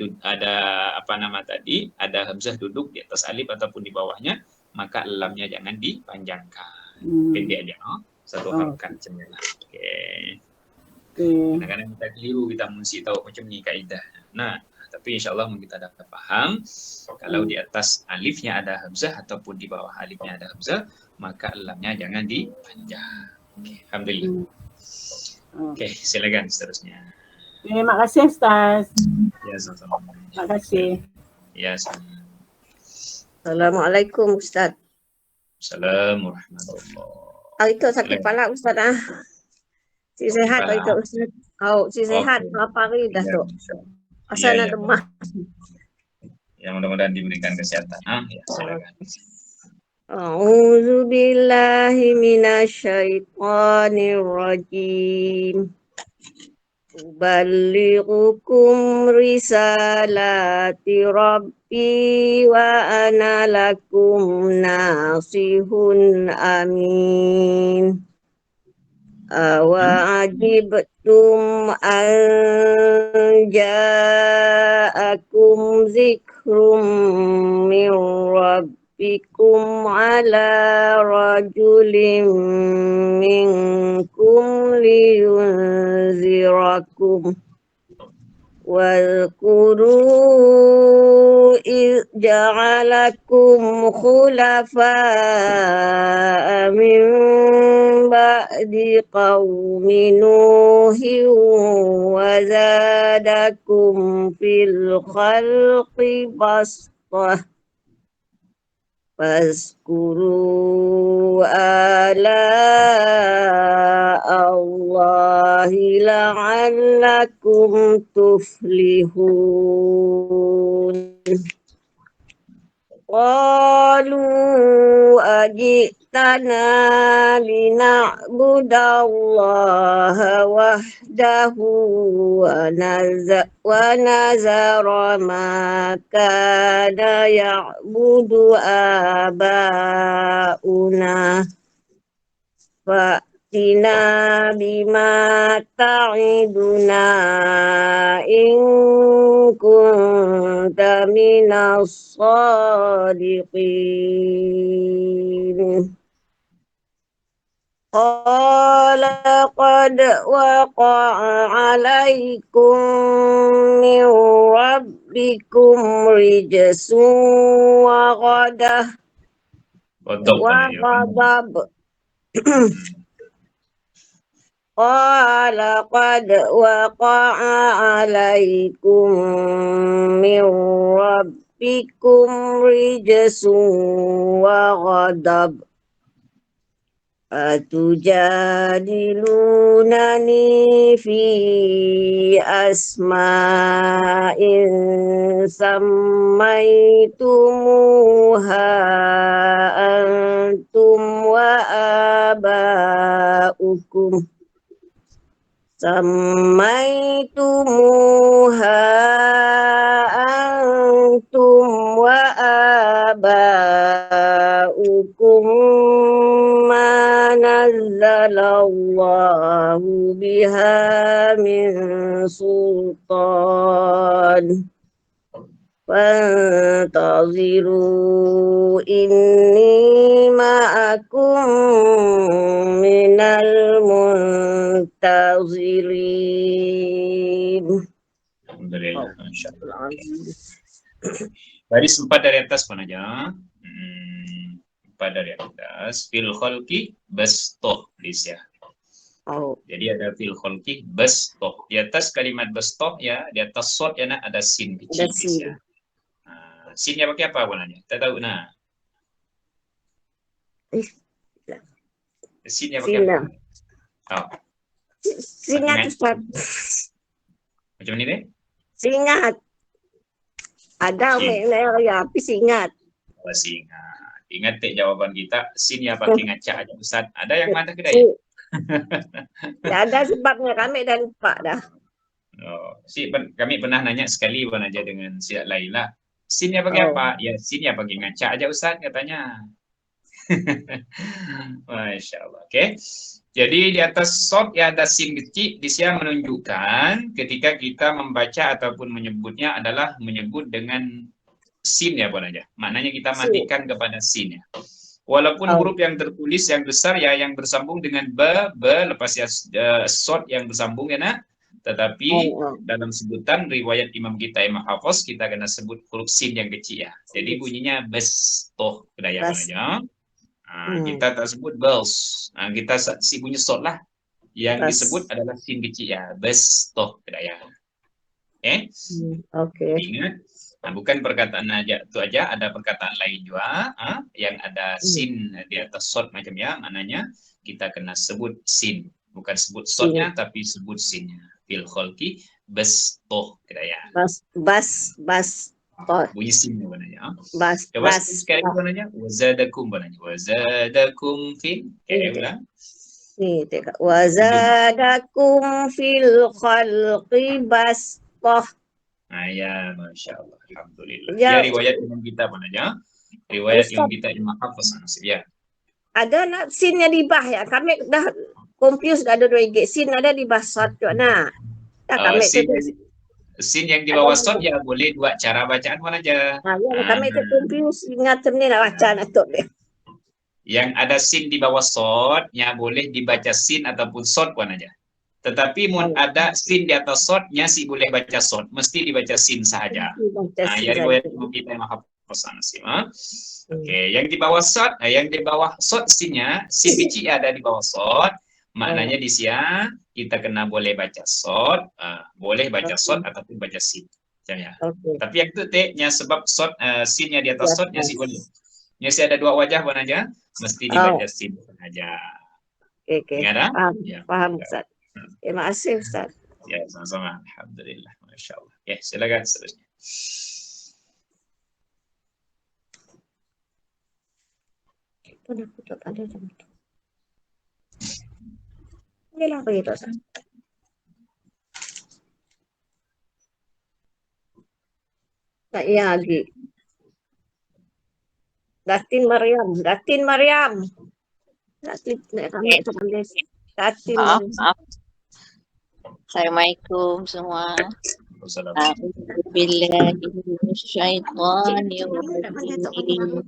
B: apa nama tadi, ada hamzah duduk di atas alif ataupun di bawahnya, maka lamnya jangan dipanjangkan. Pendek aja, satu harakat macam ni lah. Okey.
F: Okey.
B: Kadang-kadang kita keliru, kita mesti tahu macam ni kaedah. Nah, tapi insyaAllah kita dapat faham, kalau di atas alifnya ada hamzah ataupun di bawah alifnya ada hamzah, maka lamnya jangan dipanjang. Okey, alhamdulillah. Okey, silakan seterusnya.
F: Terima kasih Ustaz.
B: Ya, sama-sama.
F: Terima kasih.
B: Ya, sama.
C: Assalamualaikum Ustaz.
B: Assalamualaikum warahmatullahi.
C: Hari tu sakit kepala Ustaz ah. Si sehat hari tu Ustaz. Oh, si sehat berapa hari dah tu. Asal nak demam.
B: Ya, mudah-mudahan diberikan kesehatan. Ya, silakan.
C: A'udzu billahi minasyaitonir rajim. Uballighukum risalati rabbi wa ana lakum nasihun amin. Awa ajibtum an ja'akum zikrum min rabbikum ala rajulin minkum liyunzirakum. واذكروا إذ جعلكم خلفاء من بعد قوم نوح وزادكم في الخلق بسطة فاذكروا آلاء الله لعلكم تفلحون قالوا أجئتنا لنعبد الله وحده ونذر ما كان يعبد آباؤنا فأتنا بما تعدنا إن كنت من الصادقين قال قد وقع عليكم من ربكم رجس وغضب قال قد وقع عليكم من ربكم رجس وغضب أتجادلونني في أسماء سميتموها أنتم وآباؤكم ما نزل الله بها من سلطان فانتظروا إني معكم من المنتظرين.
B: Alhamdulillah, masya-Allah. Baris 4 dari atas mana aja? 4 dari atas. Fil khalqi bastoh, please ya. Jadi ada fil khalqi bastoh. Di atas kalimat bastoh ya, di atas sod ya nak ada sin kecil, please ya. Sinnya pakai apa warnanya? Kita tahu nah. Sinnya pakai apa? Oh.
C: Singat Ustaz.
B: Macam ni deh?
C: Singat. Ada ya, tapi singat.
B: Oh, singat. Ingat tak jawaban kita, sinnya pakai ngaca aja Ustaz. Ada yang mana kedai?
C: Ya ada sebabnya, kami dah lupa dah.
B: Oh, kami pernah nanya sekali aja dengan si Laila. Sinnya pakai apa? Ya, sinnya pakai ngaca aja Ustaz katanya. Masya Allah. Oke. Jadi di atas sod ya ada sin kecil, di sini menunjukkan ketika kita membaca ataupun menyebutnya adalah menyebut dengan sin ya Puan aja. Maknanya kita matikan kepada sin ya. Walaupun
C: Oh.
B: huruf yang tertulis yang besar ya yang bersambung dengan lepas ya sod yang bersambung ya nak. Tetapi
C: Oh.
B: dalam sebutan riwayat Imam kita Imam Hafiz kita kena sebut huruf sin yang kecil ya. Jadi bunyinya bestoh kedaya
C: Bas.
B: aja. Kita tak sebut bels. Kita si bunyi sod lah. Yang
C: Bas.
B: disebut adalah sin kecil ya. Bestoh kedaya.
C: Oke.
B: Ingat, bukan perkataan aja itu aja, ada perkataan lain juga yang ada sin di atas sod macam ya, maknanya kita kena sebut sin, bukan sebut sodnya tapi sebut sinnya. Fil kholki bestoh kedaya.
C: Bas. Oh,
B: Bunyi sin maknanya.
C: bas.
B: Coba sekali maknanya wazadakum maknanya. Wazadakum fil. Ulang.
C: Ni tengok. Wazadakum fil khalqi bastoh.
B: Ya, Masya Allah. Alhamdulillah.
C: Ya.
B: Ya, riwayat Imam kita maknanya. Riwayat Imam kita Imam Hafiz. Ya.
C: Ada nak sinnya di bah ya. Kami dah confused ada dua IG. Sin ada di basot juga nak. Dah kami
B: Sin yang di bawah sod ya boleh dua cara bacaan pun aja.
C: Kami confused ingat ni nak baca nak tu deh.
B: Yang ada sin di bawah sodnya boleh dibaca sin ataupun sod pun aja. Tetapi mun ada sin di atas sodnya si boleh baca sod, mesti dibaca sin sahaja. Ya riwayat Imam kita Imam Hafiz. Oke, yang di bawah sod sinnya sin kecil ada di bawah sod. Maknanya di sini kita kena boleh baca sod, boleh baca sod ataupun baca sin. Ya. Tapi yang itu nya sebab sod sinnya di atas sodnya si boleh. Nya si ada dua wajah pun aja, mesti dibaca sin saja.
C: Oke.
B: Ingat
C: Paham Ustaz. Terima kasih Ustaz.
B: Ya, sama-sama. Alhamdulillah. Masya Allah. Ya, silakan seterusnya.
C: Ini lah begitu Ustaz. Tak iya lagi. Datin Maryam.
G: Maaf. Assalamualaikum semua. Bismillahirrahmanirrahim.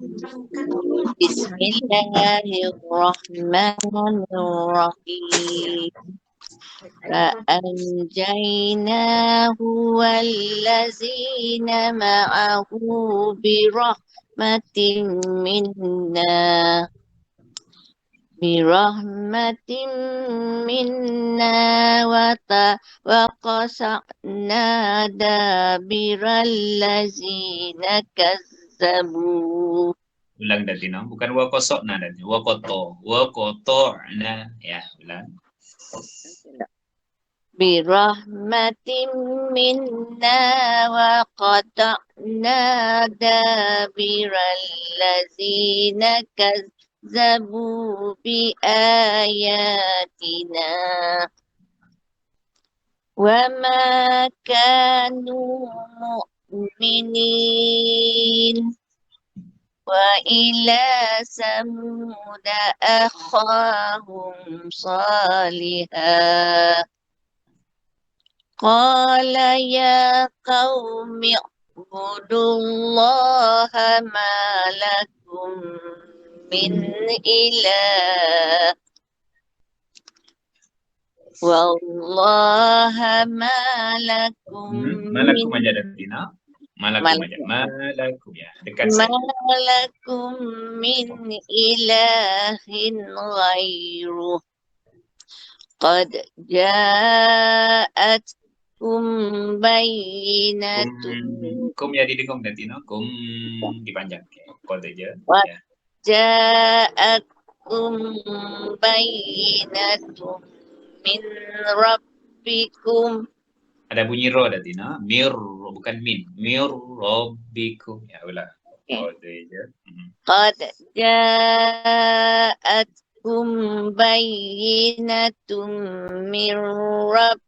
G: فأنجيناه والذين معه برحمة منا وقصعنا دابر الذين كذبوا.
B: Ulang tadi, no? Bukan wakosokna tadi, wakotorna, ya, ulang.
G: Birahmatin minna wa qata'na dabiral ladzina kazzabu bi ayatina wa ma kanu mu'minin wa ila samuda akhahum salihah qala ya qaumi ibudullaha ma lakum min ilah wallaha ma lakum
B: Malakum aja tadi, no? Malakum ya, dekat saja.
G: malakum min ilahin ghairuh qad ja'atkum bayyinatun
B: Kum ya didengung nanti, no? Kum dipanjang. Qad aja. Ya.
G: Ja'atkum bayyinatun min rabbikum.
B: Ada bunyi ro tadi, no? Bukan min. Mir rabbikum. Ya, ulang. Qad aja.
G: Qad ja'atkum bayyinatun min rabbikum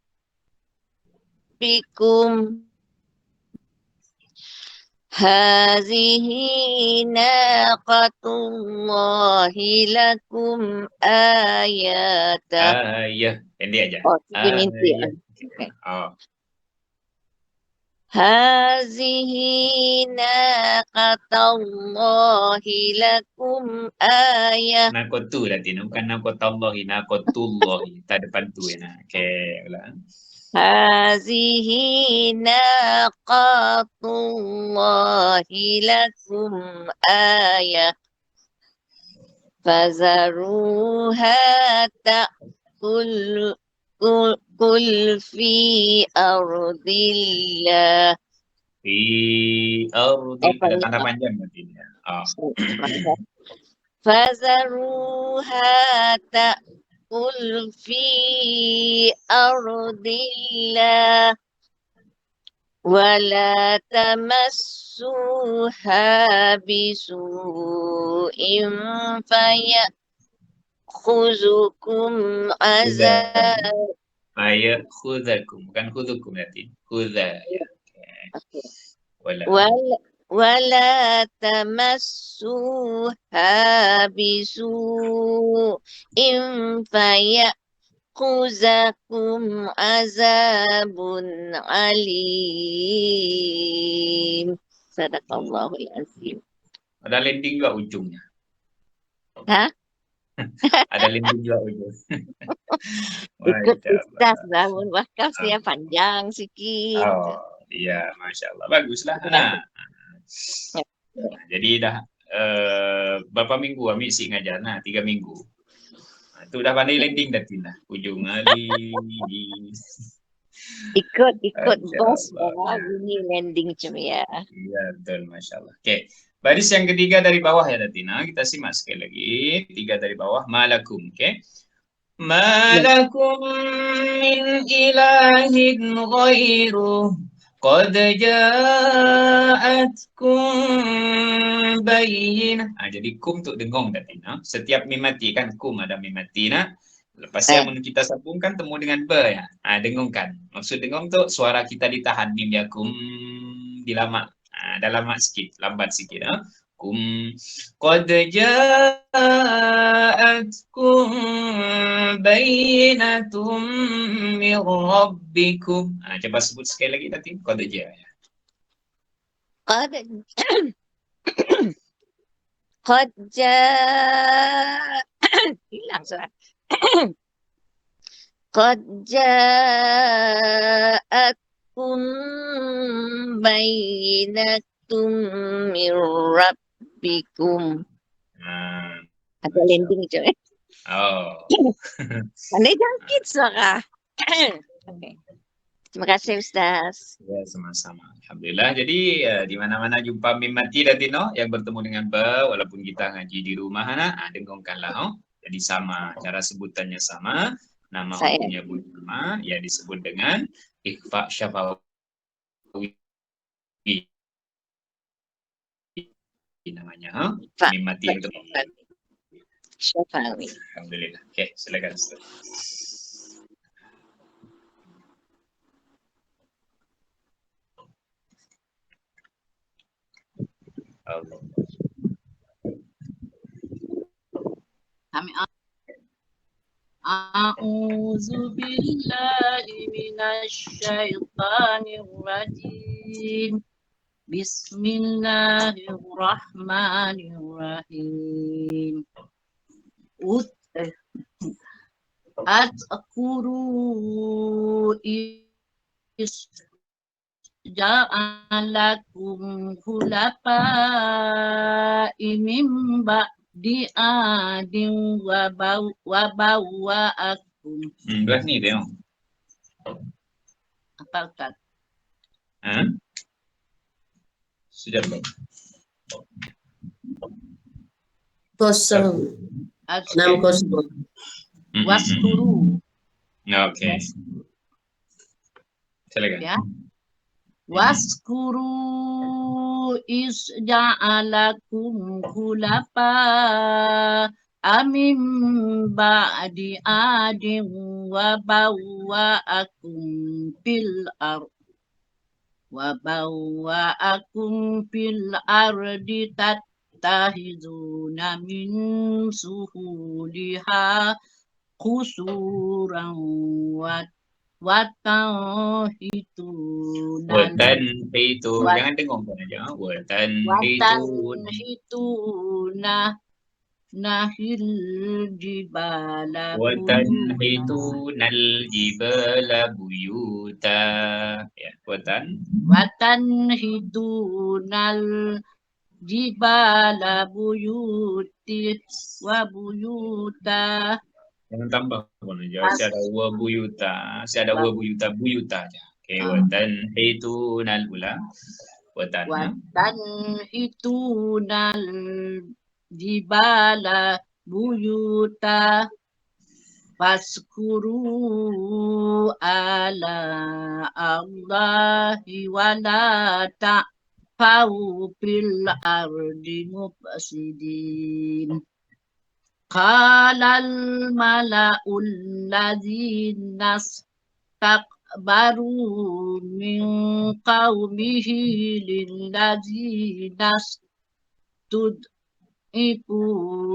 G: hazihi naqatullahi lakum ayatan.
B: Ayah. Pendek aja.
G: Oh, ini
B: Ayah. Oh.
G: Hazihi naqatallahi lakum ayah.
B: Nakotu berarti, bukan nakotallahi, nakotullahi. Tak depan tu ya. Okey, ulang.
G: Hazihi naqatullahi lakum ayah. Fazaruha ta'kul fi ardillah.
B: Fi ardillah. Tanda panjang berarti.
G: Fazaruha ta'kul fi ardillah. Wala tamassuha bisu'in fayakhuzukum azab.
B: Fayakhuzakum, bukan khuzukum berarti. Khuzah. Ya. Okay.
G: Wala tamassuha bisu'in fayakhuzakum azabun alim. Sadaqallahul azim.
B: Ada landing juga ujungnya.
G: Hah?
B: Ada landing juga ujung.
G: Ikut
B: Masya
G: ustaz
B: Allah.
G: bangun wakaf dia panjang sikit.
B: Oh, iya, Masya Allah. Baguslah. Nah, jadi dah berapa minggu Amik si ngajar? Nah, 3 minggu. Nah, itu dah pandai landing dah tina. Ujung ali.
G: Ikut
B: Masya
G: bos
B: Allah.
G: bunyi landing cuma ya.
B: Iya, betul, Masya Allah. Oke, baris yang ketiga dari bawah ya Datina. Kita simak sekali lagi. 3 dari bawah. Malakum, oke. Malakum min ilahin ghairuh. Qad ja'atkum bayyinah. Jadi kum untuk dengung Datina. Setiap mimati kan kum ada mimati nah. Lepas yang kita sambungkan temu dengan be ya. Dengungkan. Maksud dengung tuh suara kita ditahan mim ya kum dilama. Dah lama sikit, lambat sikit. Kum qad ja'atkum bayyinatum min rabbikum. Coba sebut sekali lagi tadi qad ja'a.
G: Qad jaa hilang suara. Qad ja'atkum bayyinatum min rabbikum. Ada landing itu ya.
B: Oh.
G: Pandai jangkit suara. Okay. Terima kasih Ustaz.
B: Ya, sama-sama. Alhamdulillah. Jadi di mana-mana jumpa mim mati dan Tino yang bertemu dengan ba, walaupun kita ngaji di rumah dengungkanlah. Jadi sama, cara sebutannya sama, nama hukumnya pun sama, ya disebut dengan ikhfa syafawi. Namanya mim mati untuk
G: syafawi.
B: Alhamdulillah. Oke, silakan Ustaz. Allah.
F: A'udzu billahi minasy syaithanir rajim. Bismillahirrahmanirrahim. Atquru ja'alakum khulafa mim ba'di adin wa bawwa'akum.
B: Belah ni dia.
F: Apa Ustaz?
B: Sudah belum?
H: Kosong. 60.
F: Waskuru.
B: Oke. Silakan.
F: Ya. Waskuru isja'alakum khulafa amim ba'di adin wa bawwa'akum fil ardh ardi tattahizuna min suhuliha qusuran wa
G: watanhituna
B: Watan itu jangan dengung pun aja. Watan itu
G: watanhituna nahil jibala
B: watan
G: buyuta
B: itu nal jibala buyuta. Ya, watan
G: watanhitunal jibala buyuti wa buyuta
B: jangan tambah pun aja. Si ada wa buyuta, si ada wa buyuta buyuta aja. Oke, watan itu nal ulang. Watan.
G: watanhitunal jibala buyuta faskuru ala Allahi wala ta'fau fil ardi mufsidin. Qalal mala'ul ladzina istakbaru min qaumihi lilladzina stud'ifu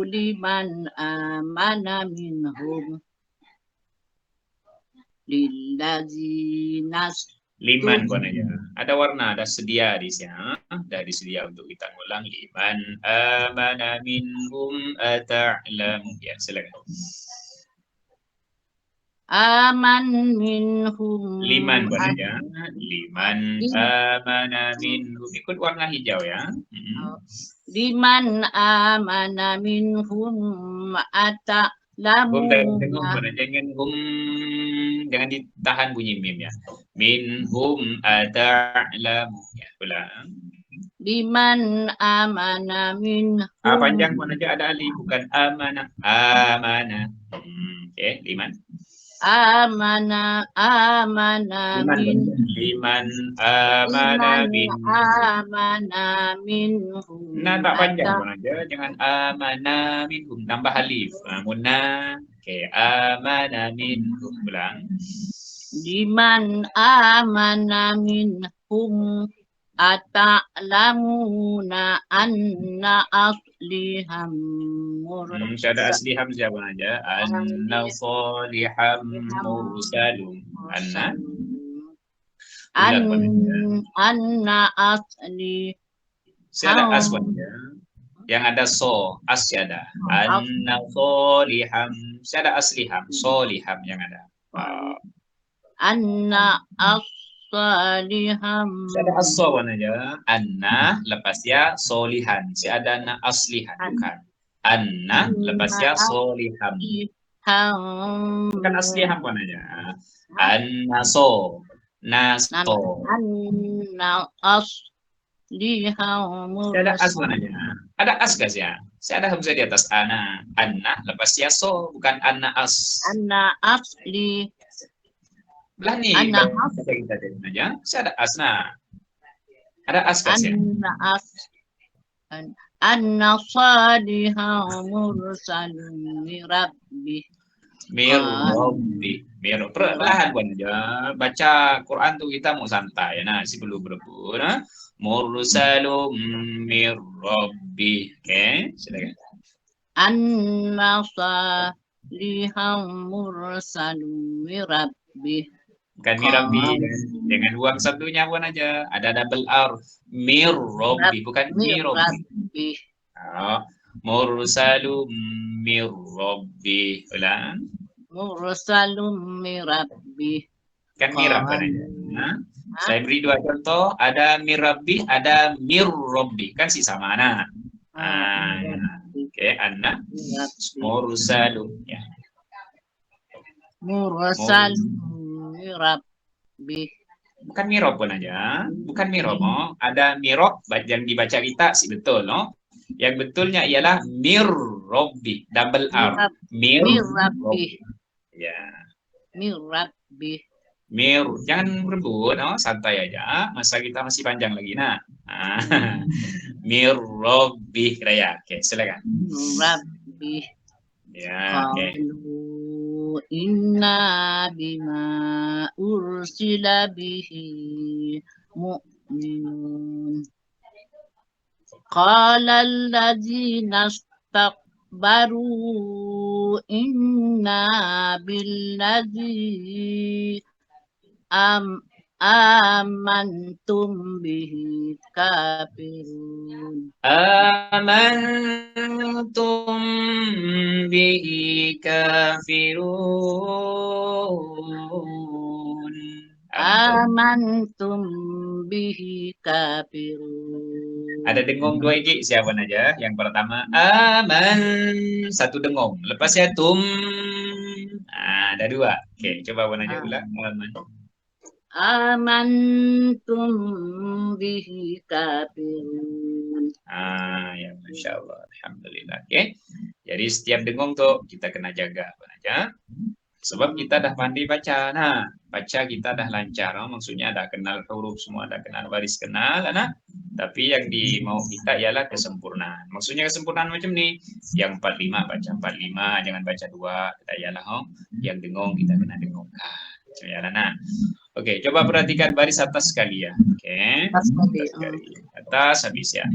G: liman amana minhum lilladzina
B: Liman pun aja. Ada warna, ada sedia di sini. Ada sedia untuk kita ngulang. Liman amana minhum ata'lamu. Ya, silakan.
G: aman minhum
B: Liman pun aja. Liman amana minhum. Ikut warna hijau ya.
G: liman amana minhum
B: Hum
G: ata'lamu
B: jangan ditahan bunyi mim ya. Minhum ata'lamu. Ya, ulang.
G: liman amana minhum
B: Panjang pun aja ada alif, bukan amana. Amana. Oke, liman.
G: amana
B: Liman amana
G: minhum.
B: Nah, tak panjang pun aja, jangan amana minhum, tambah alif. Munna. Oke, amana minhum. Ulang.
G: Liman amana minhum ata'lamuna anna asliham
B: Ada asli hamzah pun aja. Anna saliham mursalum.
G: Anna asli.
B: Saya ada as pun aja. Yang ada so, as ada. Anna saliham. Saya ada asliham, soliham yang ada.
G: Anna as-saliham.
B: Saya ada as-so pun aja. Anna lepas ya solihan. Saya ada na aslihan bukan. Anna lepas ya soliham. Bukan asliham pun aja. Anna so. Naso.
G: Anna asliham.
B: Saya ada as pun aja. Ada as guys ya. Saya ada hamzah di atas ana. Anna lepas ya so bukan anna as.
G: Anna asli.
B: Belah nih.
G: Anna
B: Kita aja. Saya ada as nah. Ada as guys ya.
G: Anna as. Anna saliham mursalun mirabbi.
B: Mirrobbi. Perlahan pun aja. Baca Quran tuh kita mau santai. Nah, si belum berebut. Nah. Mursalum mirrobbi. Oke, silakan.
G: Anna saliham mursalun mirabbi.
B: Bukan mirabbi. Dengan buang satunya pun aja. Ada double R. Mirrobbi. Bukan mirrobbi. Mursalum mirrobbi. Ulang.
G: Mursalum mirabbi.
B: Kan mirab kan aja. Nah, saya beri dua contoh. Ada mirabbi, ada mirrobbi. Kan sih sama anak. Oke, anak. Mursalum. Ya.
G: Mursalum mirabbi.
B: Bukan mirob pun aja. Bukan mirob. Oh. Ada mirob yang dibaca kita sih betul. No? Yang betulnya ialah mirrobbi. Double R.
G: Mirabbi.
B: Ya.
G: Mirabbi.
B: Jangan berebut, no? Santai aja. Masa kita masih panjang lagi, nah. Mirrobbi, ya. Oke, silakan.
G: Mirabbi.
B: Ya, oke.
G: Inna bima ursila bihi mu'minun. Qala alladzina istakbaru inna billadzi amantum bihi kafirun.
B: Amantum bihi kafirun.
G: Amantum bihi kafirun.
B: Ada dengung dua iji, siapa aja? Yang pertama aman, satu dengung. Lepasnya tum. Ada dua. Oke, coba Wan aja ulang. Aman.
G: Amantum bihi kafirun.
B: Ya, Masya Allah. Alhamdulillah. Oke. Jadi setiap dengung tuh kita kena jaga Wan aja. Sebab kita dah pandai baca. Nah, baca kita dah lancar. Maksudnya dah kenal huruf semua, dah kenal baris kenal. Nah. Tapi yang dimau kita ialah kesempurnaan. Maksudnya kesempurnaan macam ni. Yang 45 baca 45, jangan baca 2. Kita ialah yang dengung kita kena dengungkan. Macam ialah nah. Oke, coba perhatikan baris atas sekali ya. Oke. Atas habis ya.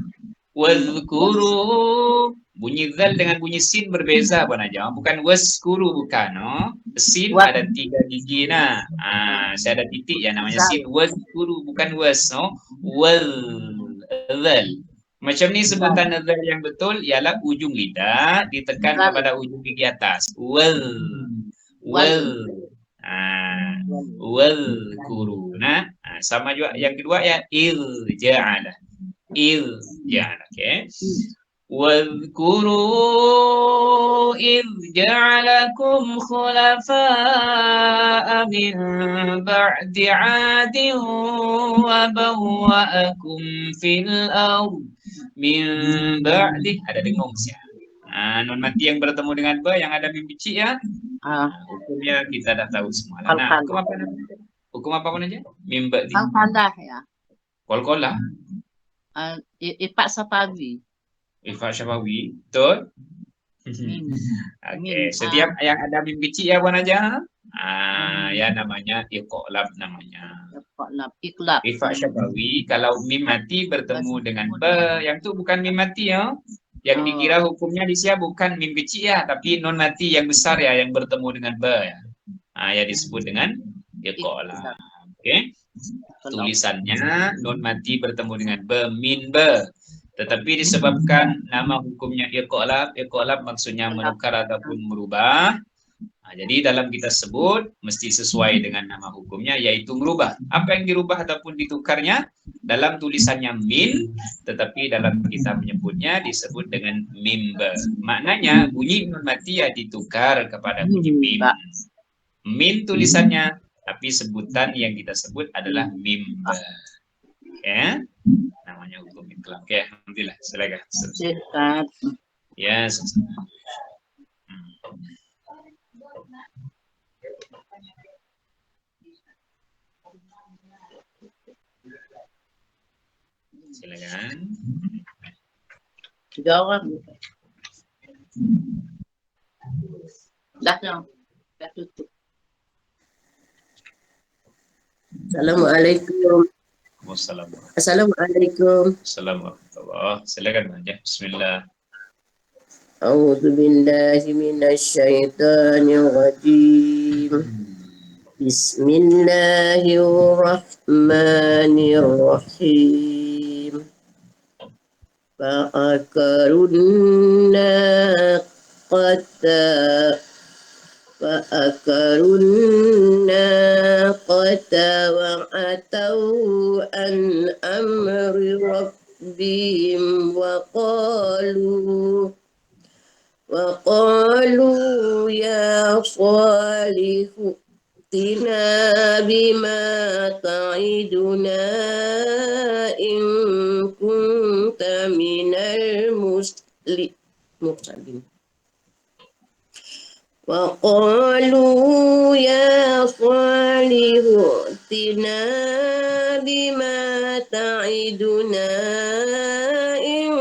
B: Wadhkuru, bunyi zal dengan bunyi sin berbeza Puan aja. Bukan waskuru, bukan. Sin ada 3 gigi. Nah, saya ada titik ya namanya sin. Wadhkuru, bukan was. Zal. Macam ni sebutan zal yang betul ialah ujung lidah ditekan kepada ujung gigi atas. Wadhkuru. Nah, sama juga yang kedua ya irja'ala. Okay. واذكروا إذ جعلكم خلفاء من بعد عاد وبوأكم في الأرض من بعد ada dengung ya. Non mati yang bertemu dengan ba yang ada mim bicik ya. Hukumnya kita dah tahu semua. Nah, hukum apa pun aja? Mim ba di.
G: Al-Qadah ya.
B: Kol-kolah.
G: Ifak Safawi.
B: Ifak Safawi, betul? Oke, setiap yang ada mim kecil ya Puan aja. Ya namanya iqlab namanya.
G: Iqlab.
B: Ifak Safawi kalau mim mati bertemu dengan ba, yang tu bukan mim mati ya. Yang dikira hukumnya di sini bukan mim kecil ya, tapi non mati yang besar ya yang bertemu dengan ba ya. Ya disebut dengan iqlab. Oke. Tulisannya non mati bertemu dengan ba min ba, tetapi disebabkan nama hukumnya iqlab maksudnya menukar ataupun merubah. Jadi dalam kita sebut mesti sesuai dengan nama hukumnya, yaitu merubah. Apa yang dirubah ataupun ditukarnya dalam tulisannya min, tetapi dalam kita menyebutnya disebut dengan mim ba. Maknanya bunyi non mati ya ditukar kepada bunyi mim. Min tulisannya, tapi sebutan yang kita sebut adalah mim ba. Ya, namanya hukum iqlab. Oke, alhamdulillah. Silakan. Ya, silakan.
G: Jawab. Dah tutup.
H: Assalamualaikum.
B: Assalamualaikum. Silakan aja. Bismillah.
H: A'udzu billahi minasyaitonir rajim. Bismillahirrahmanirrahim. فأكروا الناقة وعتوا عن أمر ربهم وقالوا يا صالح ائتنا بما تعدنا إن كنت من المرسلين. وقالوا يا صالح ائتنا بما تعدنا إن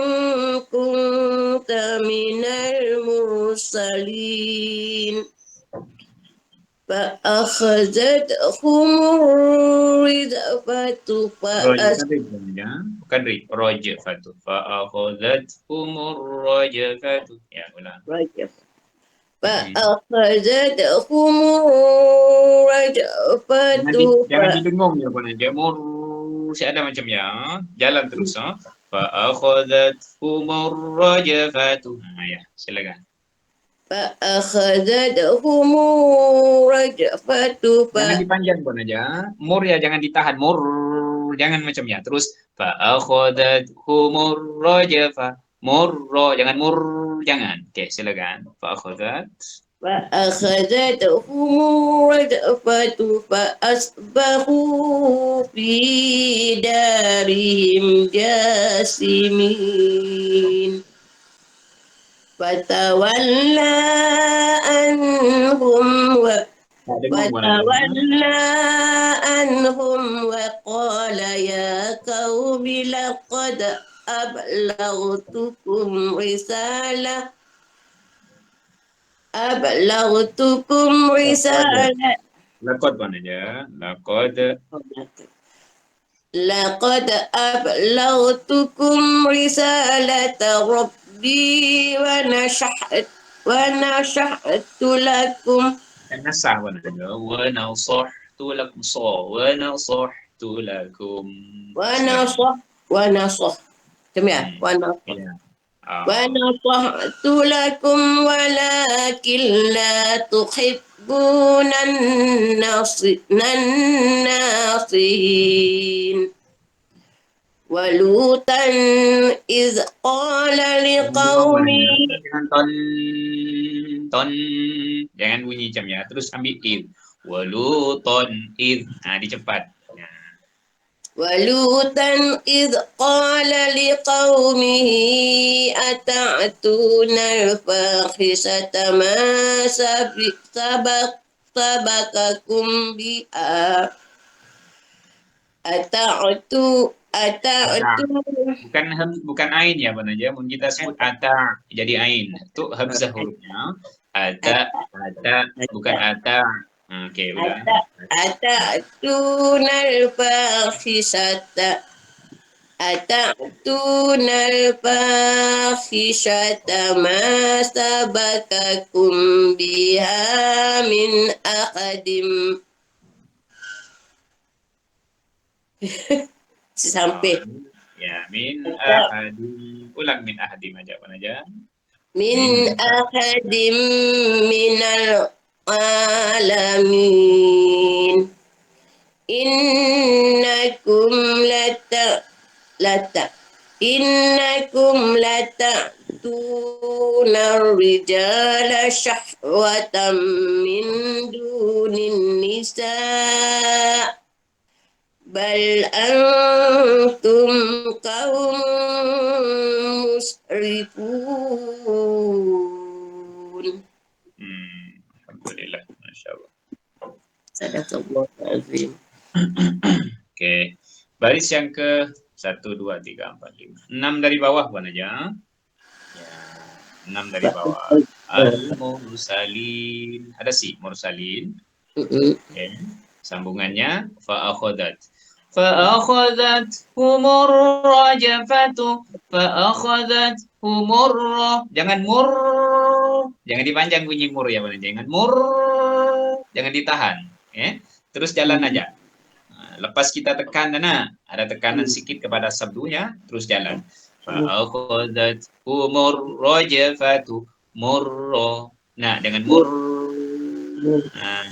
H: كنت من المرسلين فأخذتهم الرجفة
B: bukan rajfatu. فأخذتهم الرجفة. Ya, ulang.
H: فأخذتهم الرجفة الرجفة
B: Jangan didengung ya pun aja. Mur saya ada macam ya. Jalan terus فأخذتهم الرجفة. Ya, silakan.
H: فأخذتهم الرجفة
B: Jangan dipanjang pun aja. Mur ya jangan ditahan. Mur jangan macam ya. Terus فأخذتهم الرجفة. Mur jangan mur jangan. Oke, silakan.
H: فأخذتهم الرجفة فأصبحوا في دارهم جاثمين فتولى عنهم وقال يا قوم لقد أبلغتكم رسالة
B: Lakot pun aja.
H: لقد أبلغتكم رسالة ربي ونشحت لكم
B: Nasah pun aja. ونصحت لكم ونصحت لكم.
H: ونصح
B: Ya.
H: ونصحت لكم ولكن لا تحبون الناصحين ولوطا إذ قال لقومه
B: Jangan ton jangan bunyi jam ya. Terus ambil id. Waluton id. Nah, dicepat.
H: ولوطا إذ قال لقومه أتأتون الفاحشة ما سبقكم بها
B: Bukan ain ya Bang aja. Mun kita sebut ata jadi ain. Itu hamzah hurufnya. Ata bukan ata. Oke, udah.
H: أتأتون الفاحشة ما سبقكم بها من أحد sampai
B: Ya, min ahadi. Ulang min ahadi aja Bang aja.
H: min ahadim minal alamin innakum lata'tuna rijala syahwatan min dunin nisa bal antum qaumun musrifun.
B: Alhamdulillah, Masya Allah.
H: Sadaqallahul azim.
B: Oke, baris yang ke 1, 2, 3, 4, 5, 6 dari bawah Puan aja. Ya, 6 dari bawah. Al-mursalin. Ada sih mursalin. Oke. Sambungannya fa'akhadat. Fa'akhadatkumur rajafatu. Fa'akhadatkumur. Jangan mur. Jangan dipanjang bunyi mur ya Puan. Jangan mur. Jangan ditahan. Ya. Terus jalan aja. Lepas kita tekan, ada tekanan sedikit kepada sabdunya, terus jalan. Fa'akhadatkumur rajafatu murra. Nah, dengan mur. Nah,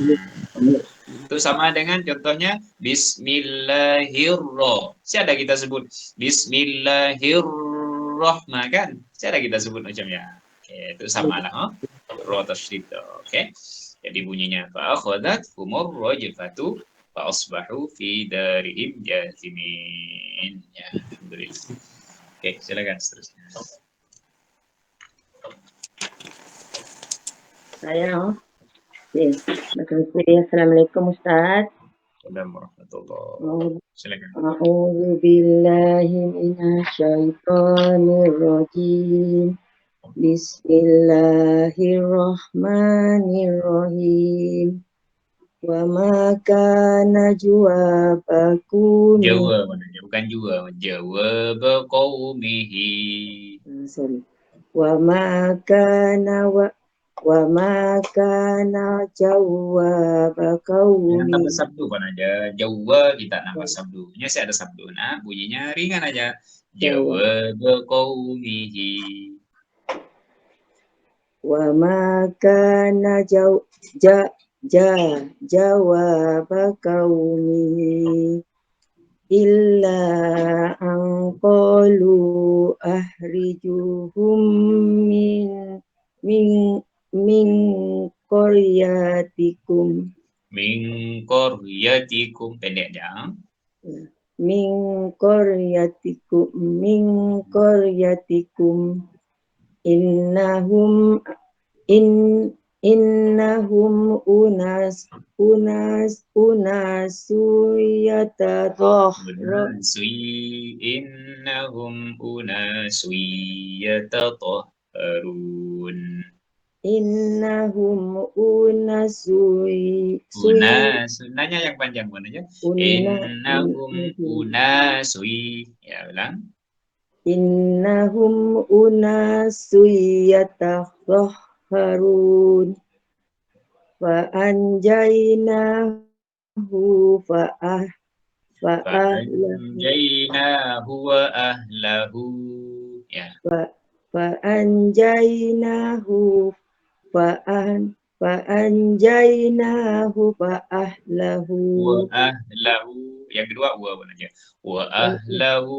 B: itu sama dengan contohnya Bismillahirrahmanirrahim. Siapa kita sebut Bismillahirrahmanirrahim kan? Siapa kita sebut macamnya? Oke, itu sama lah. Ro tasydid. Oke. Jadi bunyinya fa'akhadatkumur rajafatu fa'asbahu fi darihim jathimin. Ya, alhamdulillah. Oke, silakan seterusnya.
I: Saya. Assalamualaikum Ustaz.
B: Assalamualaikum warahmatullahi. Silakan.
I: A'udzu billahi minasyaitonir rajim. Bismillahirrahmanirrahim. Wa ma kana jawabakum.
B: Jawab bukan jawab. Jawab qaumihi.
I: Sorry. Wa ma kana wa ma kana jawaba
B: Jangan
I: qaumi
B: tambah sabdu kan aja. Jawa kita nambah sabdunya sih ada sabdu. Nah, bunyinya ringan aja. Jawab qaumihi.
I: wa ma kana jawaba qaumi illa an qalu ahrijuhum min qaryatikum
B: Min qaryatikum pendek aja.
I: min qaryatikum innahum unasu
B: Innahum unasui yatatahharun.
I: innahum
B: Nanya yang panjang bukan aja. Innahum unasui. Ya, ulang.
I: innahum unasu yatatahharun fa anjaynahu
B: Fa'anjaynahu wa ahlahu. Ya.
I: fa'anjaynahu fa'anjaynahu fa'ahlahu
B: Wa ahlahu. Yang kedua wa bukan aja. Wa ahlahu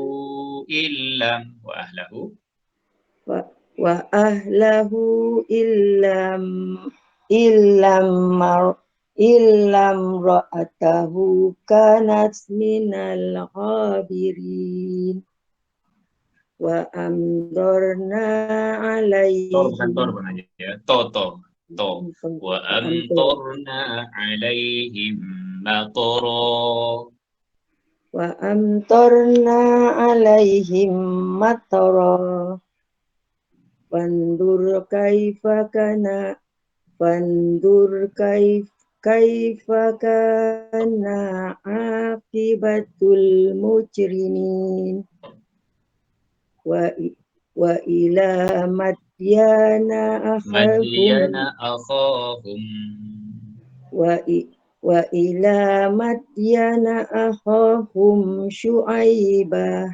B: illam. Wa ahlahu.
I: wa ahlahu illam ra'atahu kanat minal ghabirin wa amdorna alaihim
B: Tor bukan aja ya. To. Wa amtorna alaihim matara.
I: wa amtorna alaihim matara fandur kaifa kana akibatul mujrimin wa ila madyana
B: akhahum
I: wa ila madyana akhahum syu'aibah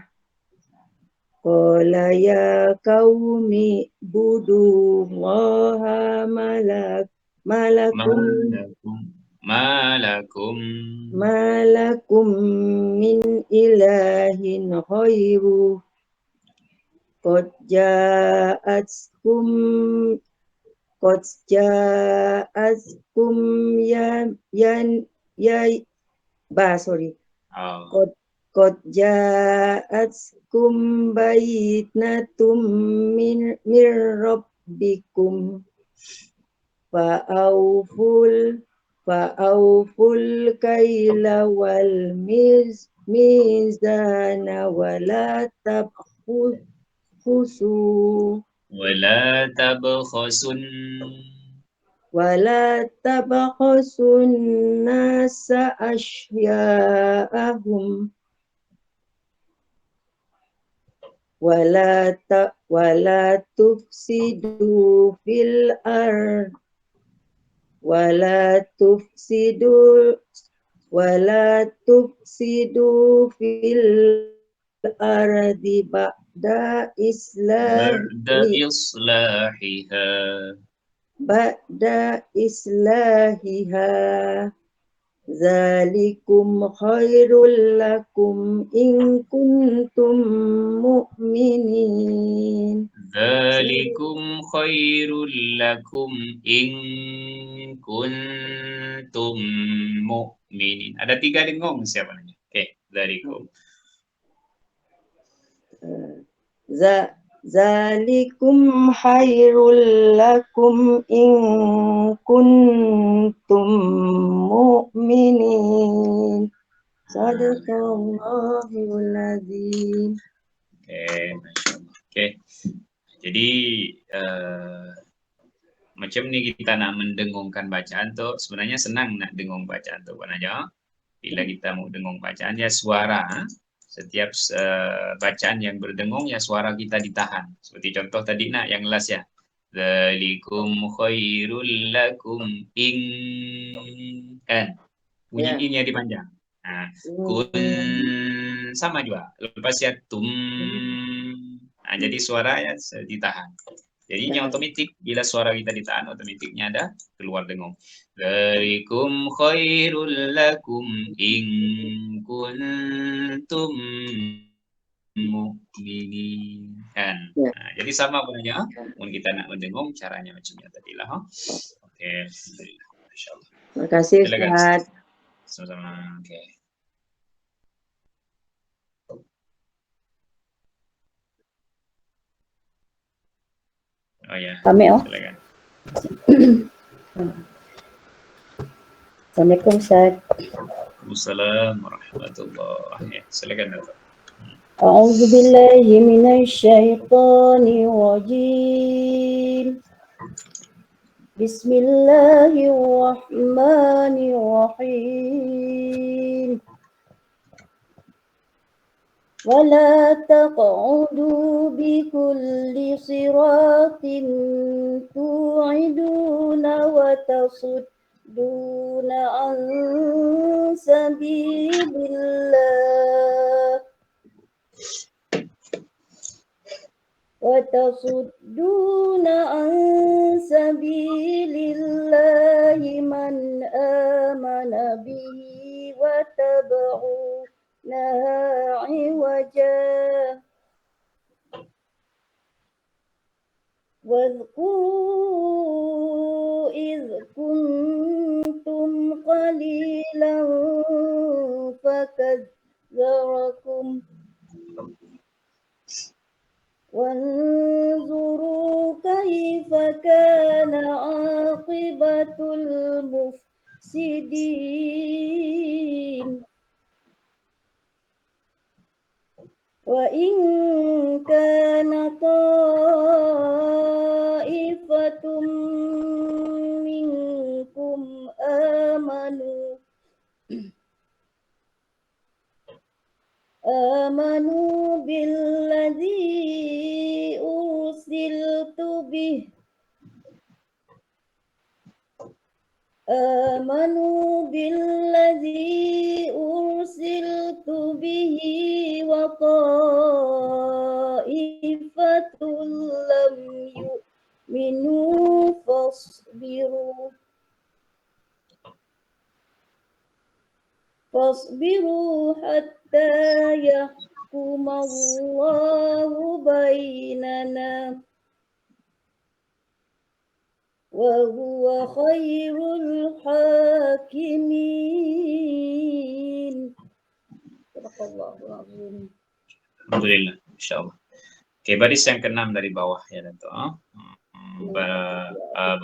I: qala ya qaumi budullaha malakum min ilahin ghairu qad ja'atkum qad ja'atkum bayinatum min rabbikum fa'awful kaila wal mizana wala tabkhasun nasa asya'ahum wala tufsidu fil ard wala tufsidu fil ardi ba'da islahiha zalikum khairul lakum in kuntum mu'minin.
B: Zalikum khairul lakum in kuntum mu'minin. Ada 3 dengung siapa nanya? Oke, zalikum.
I: Zalikum khairul lakum in kuntum mu'minin. Sadaqallahul azim.
B: Oke, Masya Allah. Oke. Jadi macam ni kita nak mendengungkan bacaan tu, sebenarnya senang nak dengung bacaan tu, bukan aja. Bila kita mau dengung bacaan ya suara, setiap bacaan yang berdengung ya suara kita ditahan. Seperti contoh tadi nak yang last ya. Dzalikum khairul lakum in kan. Bunyi
H: Ya.
B: ini dipanjang. Nah, kun sama juga. Lepas ya tum. Nah, jadi suaranya ditahan. Jadinya otomatis bila suara kita ditahan, otomatiknya ada keluar dengung. Dzalikum khairul lakum in kuntum mu'minin. Kan?
H: Ya.
B: Nah, jadi sama bunyinya. Mungkin kita nak mendengung caranya macamnya tadi lah. Oke, alhamdulillah. Masyaallah.
H: Terima kasih
B: Silakan.
H: Ustaz.
B: Sama-sama. Oke. Oh ya.
J: Kami
B: Silakan.
J: Assalamualaikum Ustaz.
B: Waalaikumsalam warahmatullahi. Ya, silakan Dato'.
J: A'udzu billahi minasyaitonir rajim. Bismillahirrahmanirrahim. ولا تقعدوا بكل صراط توعدون وتصدون عن سبيل الله من آمن به وتبعونها عوجا واذكروا إذ كنتم قليلا فكثركم وانظروا كيف كان عاقبة المفسدين وإن كان طائفة منكم آمنوا بالذي أرسلت به وطائفة لم يؤمنوا فاصبروا حتى يحكم الله بيننا وهو خير الحاكمين.
B: Alhamdulillah, insyaallah. Oke, baris yang ke-6 dari bawah ya Dato'.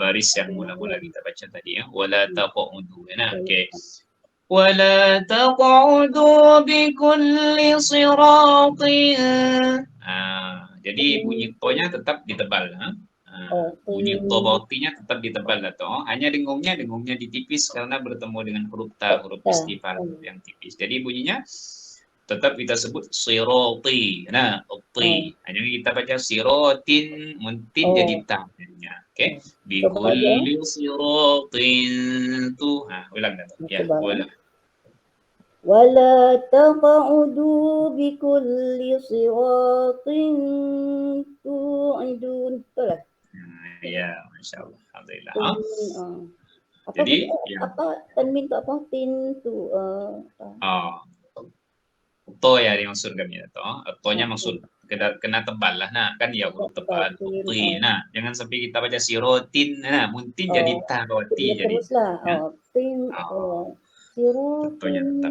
B: Baris yang mula-mula kita baca tadi ya. Wala taqudu. Nah, oke. Wala taqudu bi kulli siratin. Jadi bunyi to-nya tetap ditebal. Bunyi to bautinya tetap ditebal Dato'. Hanya dengungnya ditipis karena bertemu dengan huruf ta, huruf istifham yang tipis. Jadi bunyinya tetap kita sebut siroti. Nah, ti. Jadi kita baca sirotin, muntin jadi ta. Oke. Bi kulli siratin tu. Ulang Dato'. Ya, ulang.
J: ولا تقعدوا بكل صراط توعدون.
B: Ya, Masya Allah. Alhamdulillah.
J: Jadi apa tanwin itu apa?
B: To ya dimaksud kami Dato'. To-nya maksud kena tebal lah. Nah, kan ya huruf tebal. Nah, jangan sampai kita baca sirotin. Nah, muntin jadi ta, roti jadi. Tentunya tetap.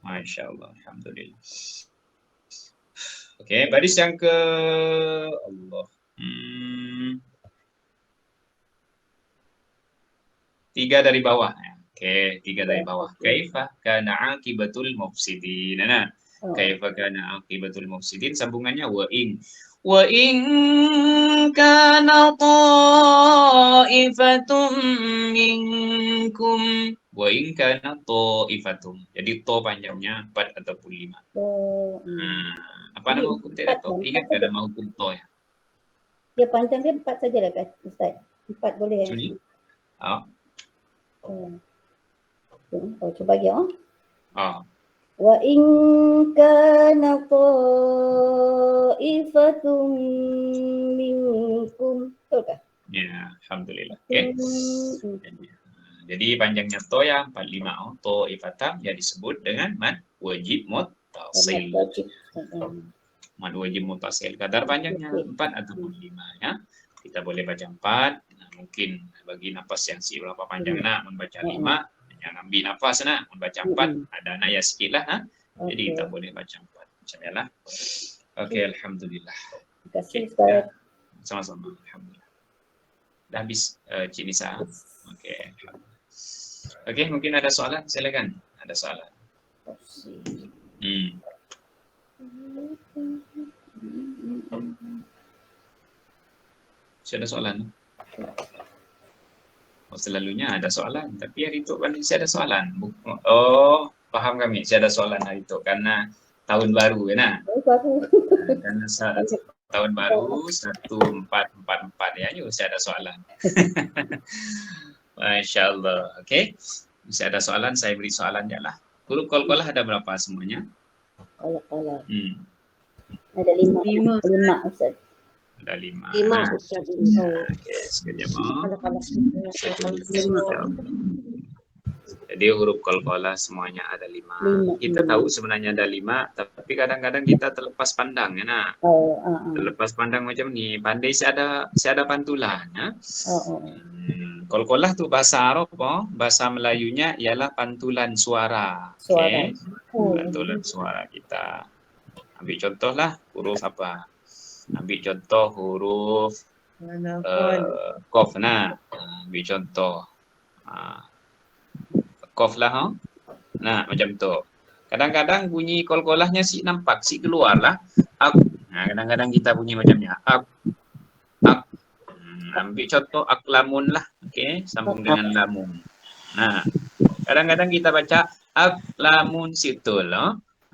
B: Masya Allah, alhamdulillah. Oke, baris yang ke Allah. 3 dari bawah. Oke, 3 dari bawah. Kaifa kana akibatul mufsidin. Nah, kaifa kana akibatul mufsidin sambungannya wa in kana ta'ifatum minkum. Wa in kana ta'ifatum. Jadi to panjangnya 4 ataupun 5. Apa nama hukum Dato'? Ingat gak nama hukum to ya?
J: Dia panjang dia 4 sajalah kan Ustaz? 4 boleh
B: Macam ni. Ah.
J: Cuba lagi
B: Ah.
J: Wa in kana ta'ifatum minkum. Betul kah?
B: Ya, alhamdulillah. Okey. Jadi panjangnya to ya 45 to ifatam ya disebut dengan mad wajib muttasil. Mad wajib muttasil. Kadar panjangnya 4 ataupun 5 ya. Kita boleh baca 4. Nah, mungkin bagi nafas yang si berapa panjang nak membaca 5, yang ambil nafas nak membaca 4. Ada anak ya sikit lah. Jadi kita boleh baca 4. Macam ni lah. Okey, alhamdulillah.
J: Terima kasih Ustaz.
B: Sama-sama, alhamdulillah. Dah habis Cik Nisa. Okey. Okey, mungkin ada soalan? Silakan. Ada soalan. Saya ada soalan. Selalunya ada soalan, tapi hari itu kan saya ada soalan. Oh, faham kami. Saya ada soalan hari itu karena tahun baru kan? Karena tahun baru 1444 ya, saya ada soalan. Masya Allah. Okey. Saya ada soalan, saya beri soalan je lah. Huruf qalqalah ada berapa semuanya?
J: Qalqalah. Ada 5 Ustaz.
B: Ada 5.
C: 5 Ustaz.
B: Okey, sekejap. Jadi huruf qalqalah semuanya ada 5. Kita tahu sebenarnya ada 5, tapi kadang-kadang kita terlepas pandang ya nak. Terlepas pandang macam ni. Pandai saya ada pantulan ya. Qalqalah tu bahasa Arab, bahasa Melayunya ialah pantulan suara. Okey. Pantulan suara kita. Ambil contohlah huruf apa? Ambil contoh huruf qaf nah. Ambil contoh. Qaf lah. Nah, macam tu. Kadang-kadang bunyi qalqalahnya si nampak, si keluar lah. Nah, kadang-kadang kita bunyi macam ni. Ambil contoh aklamun lah. Okey, sambung dengan lamun. Nah, kadang-kadang kita baca aklamun situl.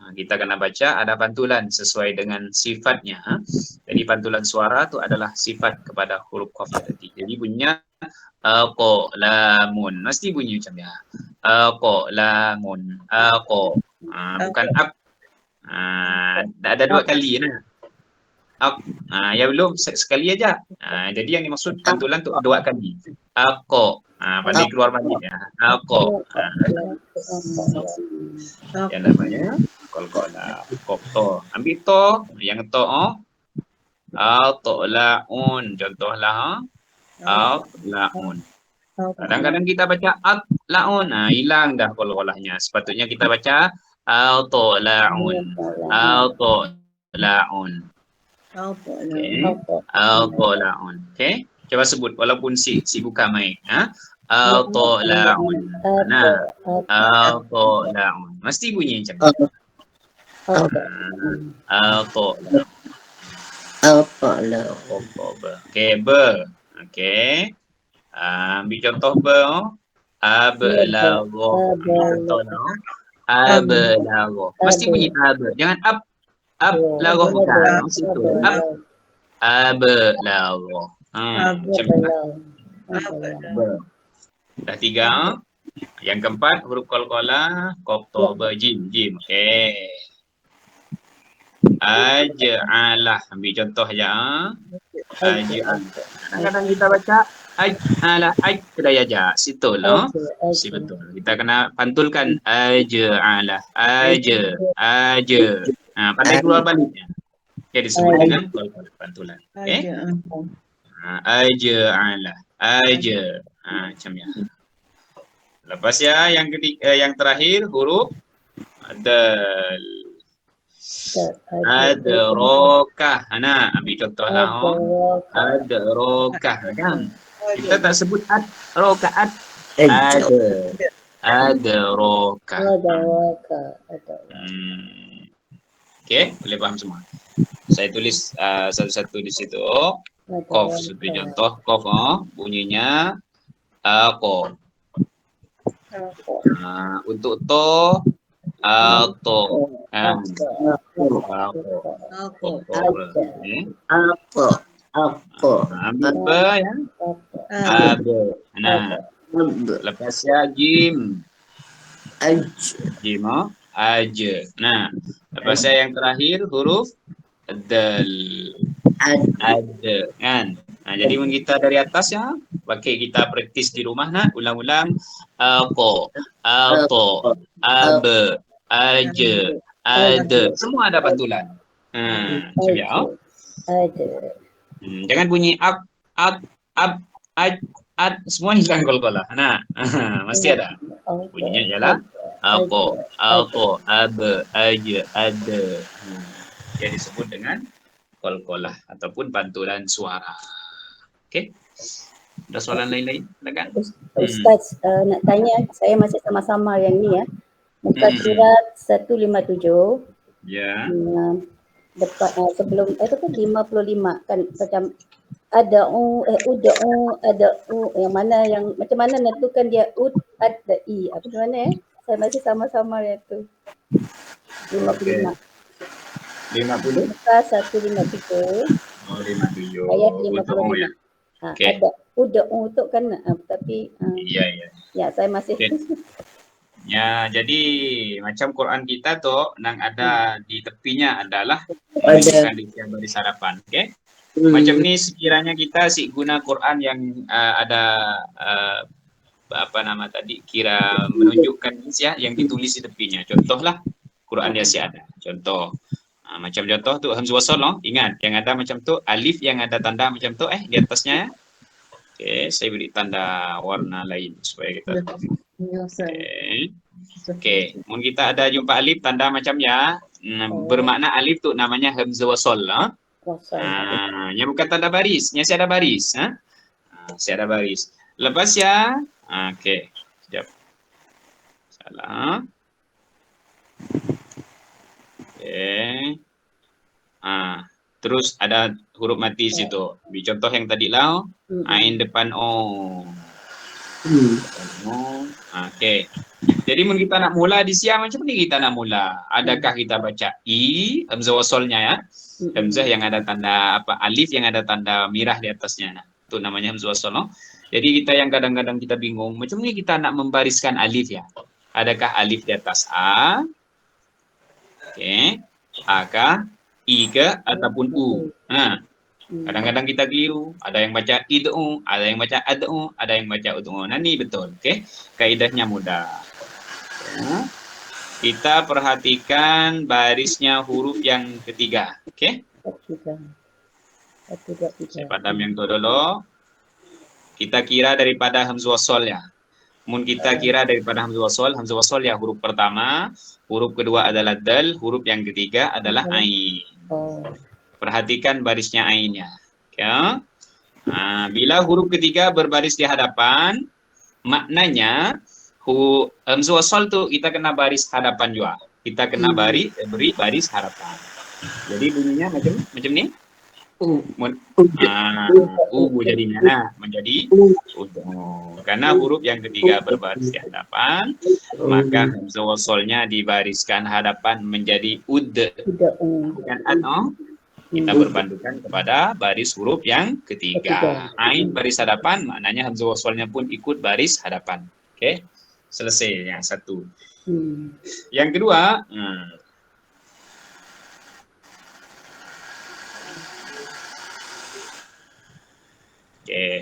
B: Kita kena baca ada pantulan sesuai dengan sifatnya. Jadi pantulan suara tu adalah sifat kepada huruf qaf tadi. Jadi bunyinya aqlamun. Mesti bunyi macam ni. Aqlamun. Bukan ak. Ada 2 kali nah. Ya belum sekali aja. Jadi yang dimaksud pantulan tu 2 kali. Pandai keluar balik ya. Yang namanya qalqalah. To. Ambil to, yang to laun. Contohlah laun. Kadang-kadang kita baca laun. Hilang dah qalqalahnya. Sepatutnya kita baca laun. Laun. Al-Tola'un. Okey. Coba sebut walaupun si buka mic. Al-Tola'un. Nah. Al-Tola'un. Mesti bunyi macam ni. Al-Tola'un. Okey, ber. Okey. Ambil contoh ber. Ablagha. Ablagha. Mesti bunyi ab. Jangan ab. Ablagha bukan. Situ. Ablagha. Macam mana? Dah 3. Yang keempat huruf qalqalah qaf ta ba jim. Okey. Aj'alah. Ambil contoh aja. Aj'al. Kadang-kadang kita baca aj'alah, kedai aja. Situ lah. Si betul. Kita kena pantulkan aj'alah. Pandai keluar baliknya. Okey, disebut dengan pantulan. Okey. Aj'alah. Macam ni. Lepas ya yang ketiga, yang terakhir huruf dal. Adrokah. Nah, ambil contohlah. Adrokah kan. Kita tak sebut rokaat. Adrokah. Okey, boleh faham semua. Saya tulis satu-satu di situ. Qaf seperti contoh. Qaf bunyinya qaf. Untuk to to
H: Apa?
B: Ba ya. Ab. Nah, lepas ya jim.
H: Aj.
B: Jim, aj. Nah, lepas ya yang terakhir huruf dal. Ad. Kan? Nah, jadi mun kita dari atas ya, pakai kita praktis di rumah nak, ulang-ulang. Ako, ato, ab, aj, ad. Semua ada pantulan. Coba. Jangan bunyi ab, ad, semua hilang kol-kolah. Nah, masih ada. Bunyinya ialah ako, ab, aj, ad. Dia disebut dengan kol-kolah ataupun pantulan suara. Okey. Ada soalan lain-lain? Silakan.
J: Ustaz, nak tanya, saya masih sama-sama yang ni ya. Muka surat 157.
B: Ya.
J: Depan sebelum itu kan 55 kan macam ada ada yang mana yang macam mana nentukan dia ada i apa macam mana saya masih sama-sama yang tu 55
B: 50
J: muka 157 ayat 55
B: ya.
J: Ada tu kan tapi ya saya masih
B: Ya, jadi macam Quran kita tu nang ada di tepinya adalah menunjukkan di baris harapan, okey? Macam ni sekiranya kita guna Quran yang ada apa nama tadi kira menunjukkan ya yang ditulis di tepinya. Contohlah Quran dia ada. Contoh macam contoh tu hamzah wasal ingat yang ada macam tu alif yang ada tanda macam tu di atasnya. Okey, saya beri tanda warna lain supaya kita tahu. Okey, mun kita ada jumpa alif tanda macam ya, bermakna alif tu namanya hamzah wasal nya bukan tanda baris, nya ada baris, ada baris. Lepas ya, okey. Sekejap. Salah. Okey. Terus ada huruf mati situ. Contoh yang tadi lah, ain depan o. Okey. Jadi mun kita nak mula di siang macam ni kita nak mula. Adakah kita baca i hamzah wasalnya ya? Hamzah yang ada tanda apa alif yang ada tanda merah di atasnya. Nah, itu namanya hamzah wasal. Jadi kita yang kadang-kadang kita bingung macam ni kita nak membariskan alif ya. Adakah alif di atas a? Okey. A kah? I ke ataupun u? Kadang-kadang kita keliru. Ada yang baca id'u, ada yang baca ad'u, ada yang baca ud'u. Nah, ni betul. Okey. Kaidahnya mudah. Ya. Kita perhatikan barisnya huruf yang ketiga. Okey. Saya padam yang tu dulu. Kita kira daripada hamzah wasal ya. Mun kita kira daripada hamzah wasal ya huruf pertama, huruf kedua adalah dal, huruf yang ketiga adalah ain. Perhatikan barisnya ainnya. Okay. Bila huruf ketiga berbaris di hadapan, maknanya hamzah wasal tu kita kena baris hadapan juga. Kita kena beri baris hadapan. Jadi bunyinya macam ni. Jadinya menjadi karena huruf yang ketiga berbaris di hadapan, maka hamzah wasalnya dibariskan hadapan menjadi ud. Bukan ano. Kita berbandingkan kepada baris huruf yang ketiga. Ain baris hadapan, maknanya hamzah wasalnya pun ikut baris hadapan. Okey, selesai yang satu. Yang kedua,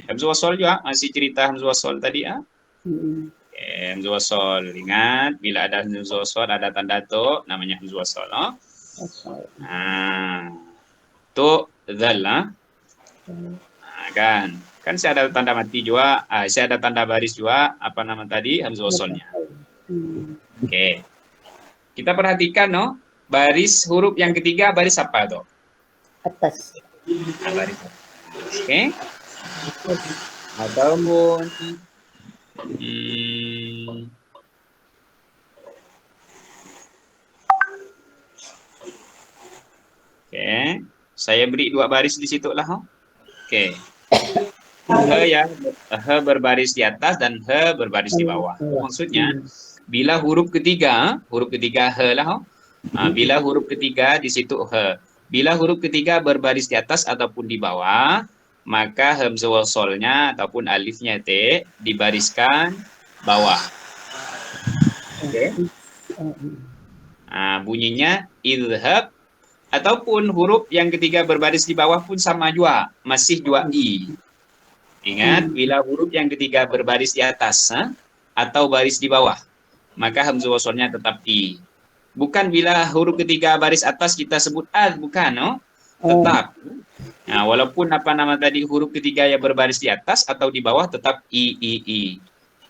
B: hamzah wasal juga masih cerita hamzah wasal tadi hamzah wasal, ingat bila ada hamzah wasal ada tanda tu namanya hamzah wasal. Tu zal kan saya ada tanda mati juga, saya ada tanda baris juga apa nama tadi hamzah wasalnya. Okey. Kita perhatikan baris huruf yang ketiga baris apa tu? Atas. Baris. Okey. Ataupun okey. Saya beri dua baris di situ lah. Okey. He berbaris di atas dan he berbaris di bawah. Maksudnya bila huruf ketiga he lah. Bila huruf ketiga di situ he. bila huruf ketiga berbaris di atas ataupun di bawah, maka hamzah wasolnya ataupun alifnya t dibariskan bawah. Oke. Bunyinya idhab, ataupun huruf yang ketiga berbaris di bawah pun sama juga, masih 2 i. Ingat, bila huruf yang ketiga berbaris di atas atau baris di bawah, maka hamzah wasolnya tetap i. Bukan bila huruf ketiga baris atas kita sebut ad, bukan, no? Tetap. Nah, walaupun tadi huruf ketiga yang berbaris di atas atau di bawah tetap i.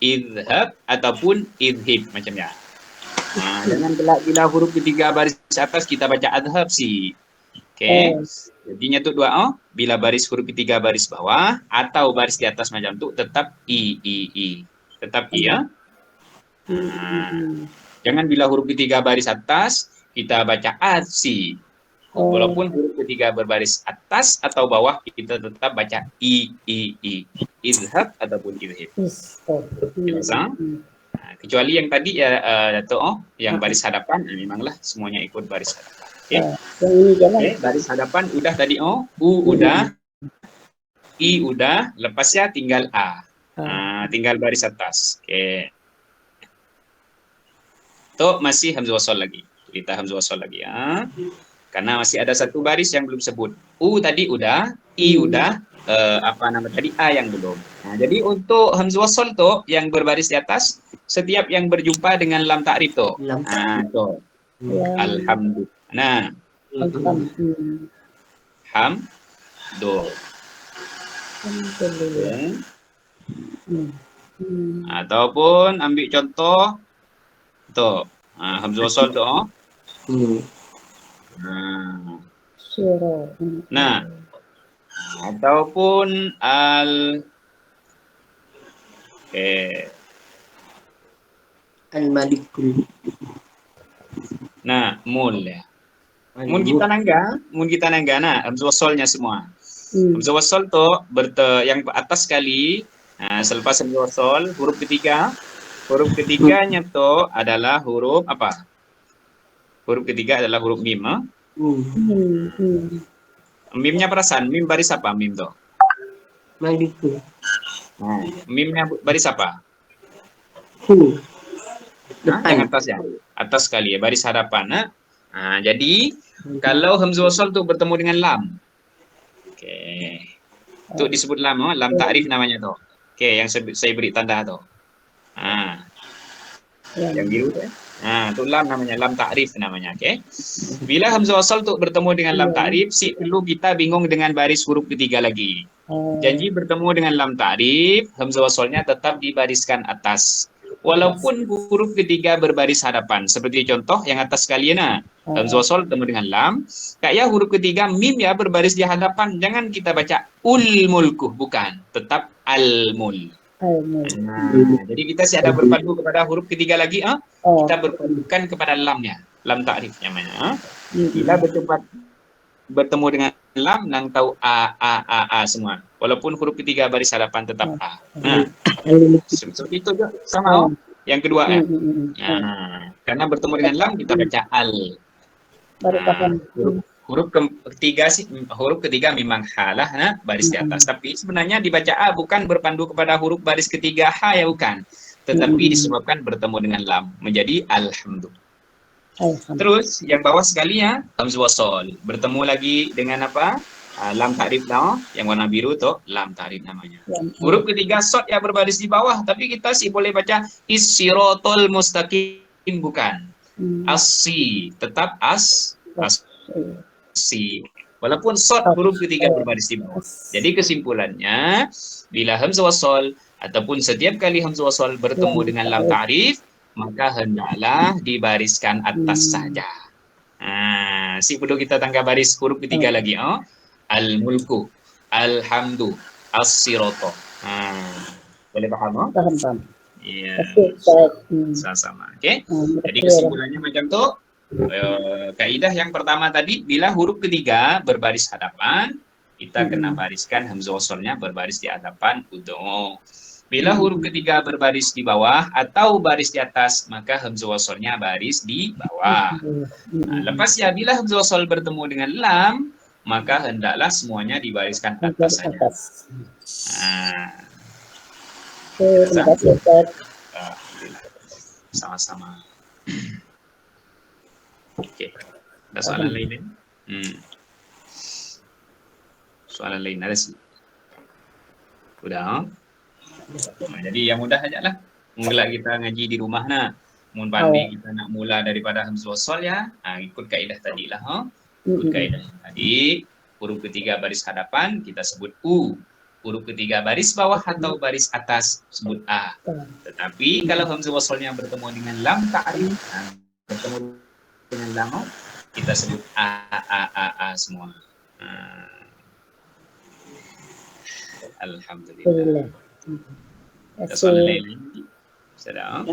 B: Idhab ataupun idhib macamnya. Nah, jangan bila huruf ketiga baris atas kita baca adhab sih. Oke. Jadinya tuh 2 bila baris huruf ketiga baris bawah atau baris di atas macam tuh tetap i. Tetap i ya. Jangan bila huruf ketiga baris atas, kita baca adsi. Walaupun huruf ketiga berbaris atas atau bawah, kita tetap baca i. Idhab ataupun idhib. Kecuali yang tadi ya, yang baris hadapan, memanglah semuanya ikut baris hadapan. Okay. Baris hadapan udah tadi, u udah, i udah, lepasnya tinggal a. Tinggal baris atas. Oke. Tuh masih hamzah wasol lagi. Kita hamzah wasol lagi ya. Karena masih ada satu baris yang belum sebut. U tadi udah, i udah, tadi a yang belum. Nah, jadi untuk hamzah wasol tuh yang berbaris di atas, setiap yang berjumpa dengan lam ta'rif tuh. Tuh. Alhamdulillah. Nah. Ataupun ambil contoh tuh, hamzah wasol tuh. Nah, ataupun
H: al-malikul.
B: Nah, mul ya. Mun kita nangga, nah hamzah wasolnya semua. Hamzah wasol tuh yang atas sekali. Nah, selepas hamzah wasol, huruf ketiganya tuh adalah huruf apa? Huruf ketiga adalah huruf mim. Mimnya perasaan, mim baris apa mim tuh?
H: Malikul.
B: Nah, mimnya baris apa? Yang atas ya. Atas sekali ya, baris hadapan. Jadi kalau hamzah wasol tuh bertemu dengan lam. Itu disebut lam, lam ta'rif namanya tuh. Yang saya beri tanda tuh. Yang biru tuh. Itu lam namanya, lam ta'rif namanya. Bila hamzah wasol tuh bertemu dengan lam ta'rif, perlu kita bingung dengan baris huruf ketiga lagi. Janji bertemu dengan lam ta'rif, hamzah wasolnya tetap dibariskan atas. Walaupun huruf ketiga berbaris hadapan, seperti contoh yang atas sekalian, hamzah wasol bertemu dengan lam, kayak huruf ketiga mim ya berbaris di hadapan, jangan kita baca ul mulku, bukan, tetap al mul. Jadi kita ada berpadu kepada huruf ketiga lagi, kita berpadukan kepada lamnya, lam ta'rif namanya. Bila bertemu dengan lam, nang tahu a semua. Walaupun huruf ketiga baris hadapan tetap a. Seperti itu juga sama. Yang kedua ya. Karena bertemu dengan lam kita baca al. Huruf ketiga memang halah baris di atas. Tapi sebenarnya dibaca a bukan berpandu kepada huruf baris ketiga h ya bukan. Tetapi disebabkan bertemu dengan lam menjadi alhamdulillah. Terus yang bawah sekali ya hamzah wasol bertemu lagi dengan apa? Lam ta'rif yang warna biru tuh lam ta'rif namanya. Huruf ketiga sod yang berbaris di bawah, tapi kita sih boleh baca is-siratal mustaqim bukan. As-si tetap as-si. Walaupun sod huruf ketiga berbaris di bawah. Jadi kesimpulannya bila hamzah wasol ataupun setiap kali hamzah wasol bertemu dengan lam ta'rif, maka hendaklah dibariskan atas saja. Perlu kita tangkap baris huruf ketiga lagi. Al-mulku, alhamdu, as-sirato. Boleh paham?
J: Paham.
B: Iya. Sama-sama. Jadi kesimpulannya macam tu. Kaidah yang pertama tadi, bila huruf ketiga berbaris hadapan, kita kena bariskan hamzah wasolnya berbaris di hadapan udhu. Bila huruf ketiga berbaris di bawah atau baris di atas, maka hamzah wasalnya baris di bawah. Nah, lepas ya, bila hamzah wasal bertemu dengan lam, maka hendaklah semuanya dibariskan ke atas saja. Nah,
J: Terima kasih Ustaz.
B: alhamdulillah. Sama-sama. Oke, ada soalan lain? Soalan lain ada sih? Udah? Nah, jadi yang mudah aja lah. Mula kita ngaji di rumah nah. Mun pandai kita nak mula daripada hamzah wasal ya, ikut kaidah tadi lah. Ikut kaidah tadi, huruf ketiga baris hadapan kita sebut U. Huruf ketiga baris bawah atau baris atas sebut A. Tetapi kalau hamzah wasalnya bertemu dengan lam ta'rif, bertemu dengan lam, kita sebut A semua. Alhamdulillah. Ada soalan lain? Sudah.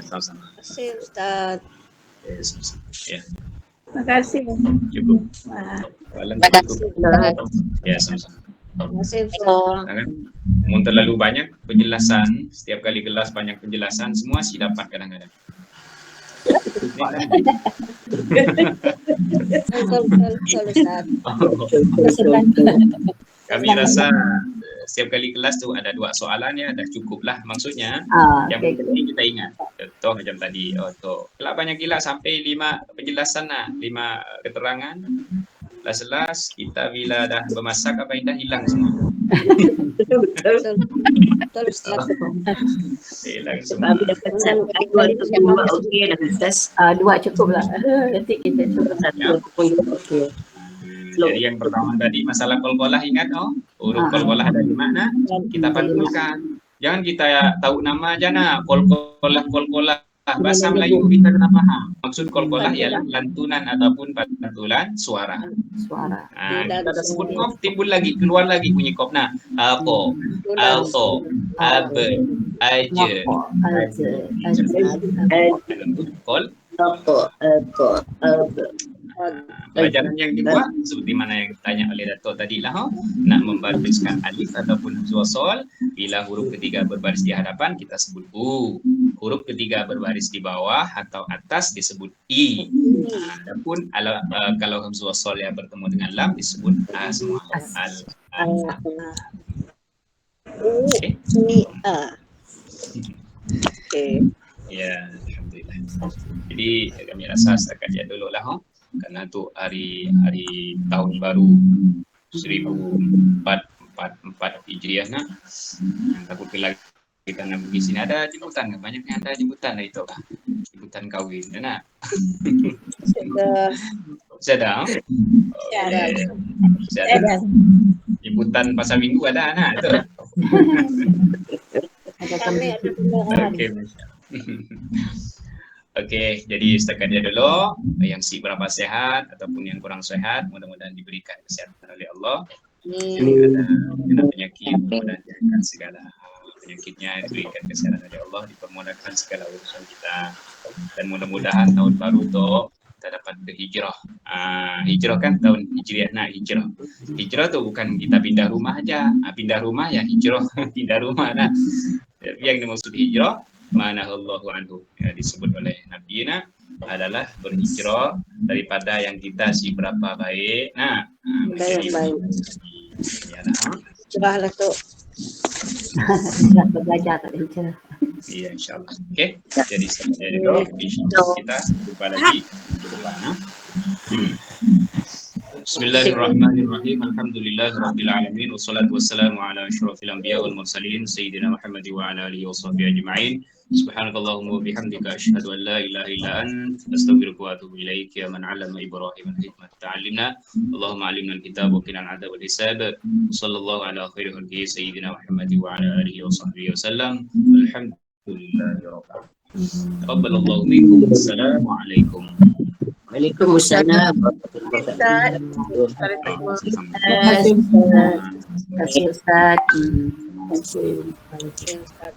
B: Sama-sama.
C: Terima kasih Ustaz.
B: Ya.
E: Terima kasih.
B: Cukup.
C: Terima kasih Ustaz.
B: Ya, sama-sama.
C: Terima kasih Ustaz.
B: Mun terlalu banyak penjelasan, setiap kali kelas banyak penjelasan, semua sih dapat kadang-kadang.
C: Betul Ustaz.
B: Kami rasa setiap kali kelas tu ada 2 soalan ya, dah cukup lah maksudnya. Yang penting kita ingat. Contoh macam tadi, kalau banyak gila sampai 5 penjelasan lah, 5 keterangan. Las-las kita bila dah bermasak apa yang dah hilang semua.
C: Betul Ustaz.
B: Hilang semua.
J: Okey dah Ustaz. 2 cukup lah. Nanti kita cuba 1 pun okey.
B: Jadi yang pertama tadi masalah qalqalah ingat huruf qalqalah dari mana? Kita pantulkan. Jangan kita tahu nama aja nah, qalqalah. Bahasa Melayu kita kena paham. Maksud qalqalah ialah lantunan ataupun pantulan suara. Kita dah sebut kof, timbul lagi, keluar lagi bunyi kof. Nah, ako, alto, abe, aje, kol. Pelajaran yang kedua seperti mana yang ditanya oleh Dato' tadi lah, nak membariskan alif ataupun hamzah wasal. Bila huruf ketiga berbaris di hadapan kita sebut U, huruf ketiga berbaris di bawah atau atas disebut I. Adapun kalau hamzah wasal yang bertemu dengan lam disebut A semua. Ya, alhamdulillah. Jadi kami rasa setakat dia dulu lah. Karena tu hari tahun baru 1444 Hijriah nak. Takut lagi kita nak pergi sini ada jemputan, banyaknya ada jemputan lah itu. Jemputan kahwin, nak? Sudah. Sudah. Jemputan pasal minggu ada anak tu. Okey. Okey, jadi setakat dia dulu. Yang berapa sehat ataupun yang kurang sehat, mudah-mudahan diberikan kesehatan oleh Allah. Yang ada penyakit, mudah-mudahan diangkat segala penyakitnya, diberikan kesehatan oleh Allah, dipermudahkan segala urusan kita. Dan mudah-mudahan tahun baru tu kita dapat berhijrah. Hijrah kan tahun Hijriah, nak hijrah. Hijrah tu bukan kita pindah rumah aja. Pindah rumah ya hijrah, pindah rumah nah. Yang dimaksud hijrah manahallahu anhu, disebut oleh Nabi adalah berhijrah daripada yang kita si berapa baik. Nah, baik.
C: Cerahlah tu.
J: Belajar tak ada cerah.
B: Iya, insyaallah. Okey. Jadi sampai dulu kita jumpa lagi di depan. Bismillahirrahmanirrahim. Alhamdulillahirabbil alamin wassalatu wassalamu ala asyrafil anbiya wal mursalin sayyidina Muhammad wa ala alihi washabbihi ajma'in. Subhanakallahumma wa bihamdika asyhadu an la ilaha illa anta astaghfiruka wa atubu ilaik. Ya man 'allama Ibrahim al-hikmata ta'allimna. Allahumma 'allimna al-kitaba wa qina al-'adab wal hisab. Sallallahu ala khairi khalqihi sayyidina Muhammad wa ala alihi washabbihi wasallam. Alhamdulillahi rabbil alamin. Taqabbalallahu minkum. Assalamu alaikum.
J: Waalaikumsalam. Terima kasih Ustaz. Terima kasih Ustaz.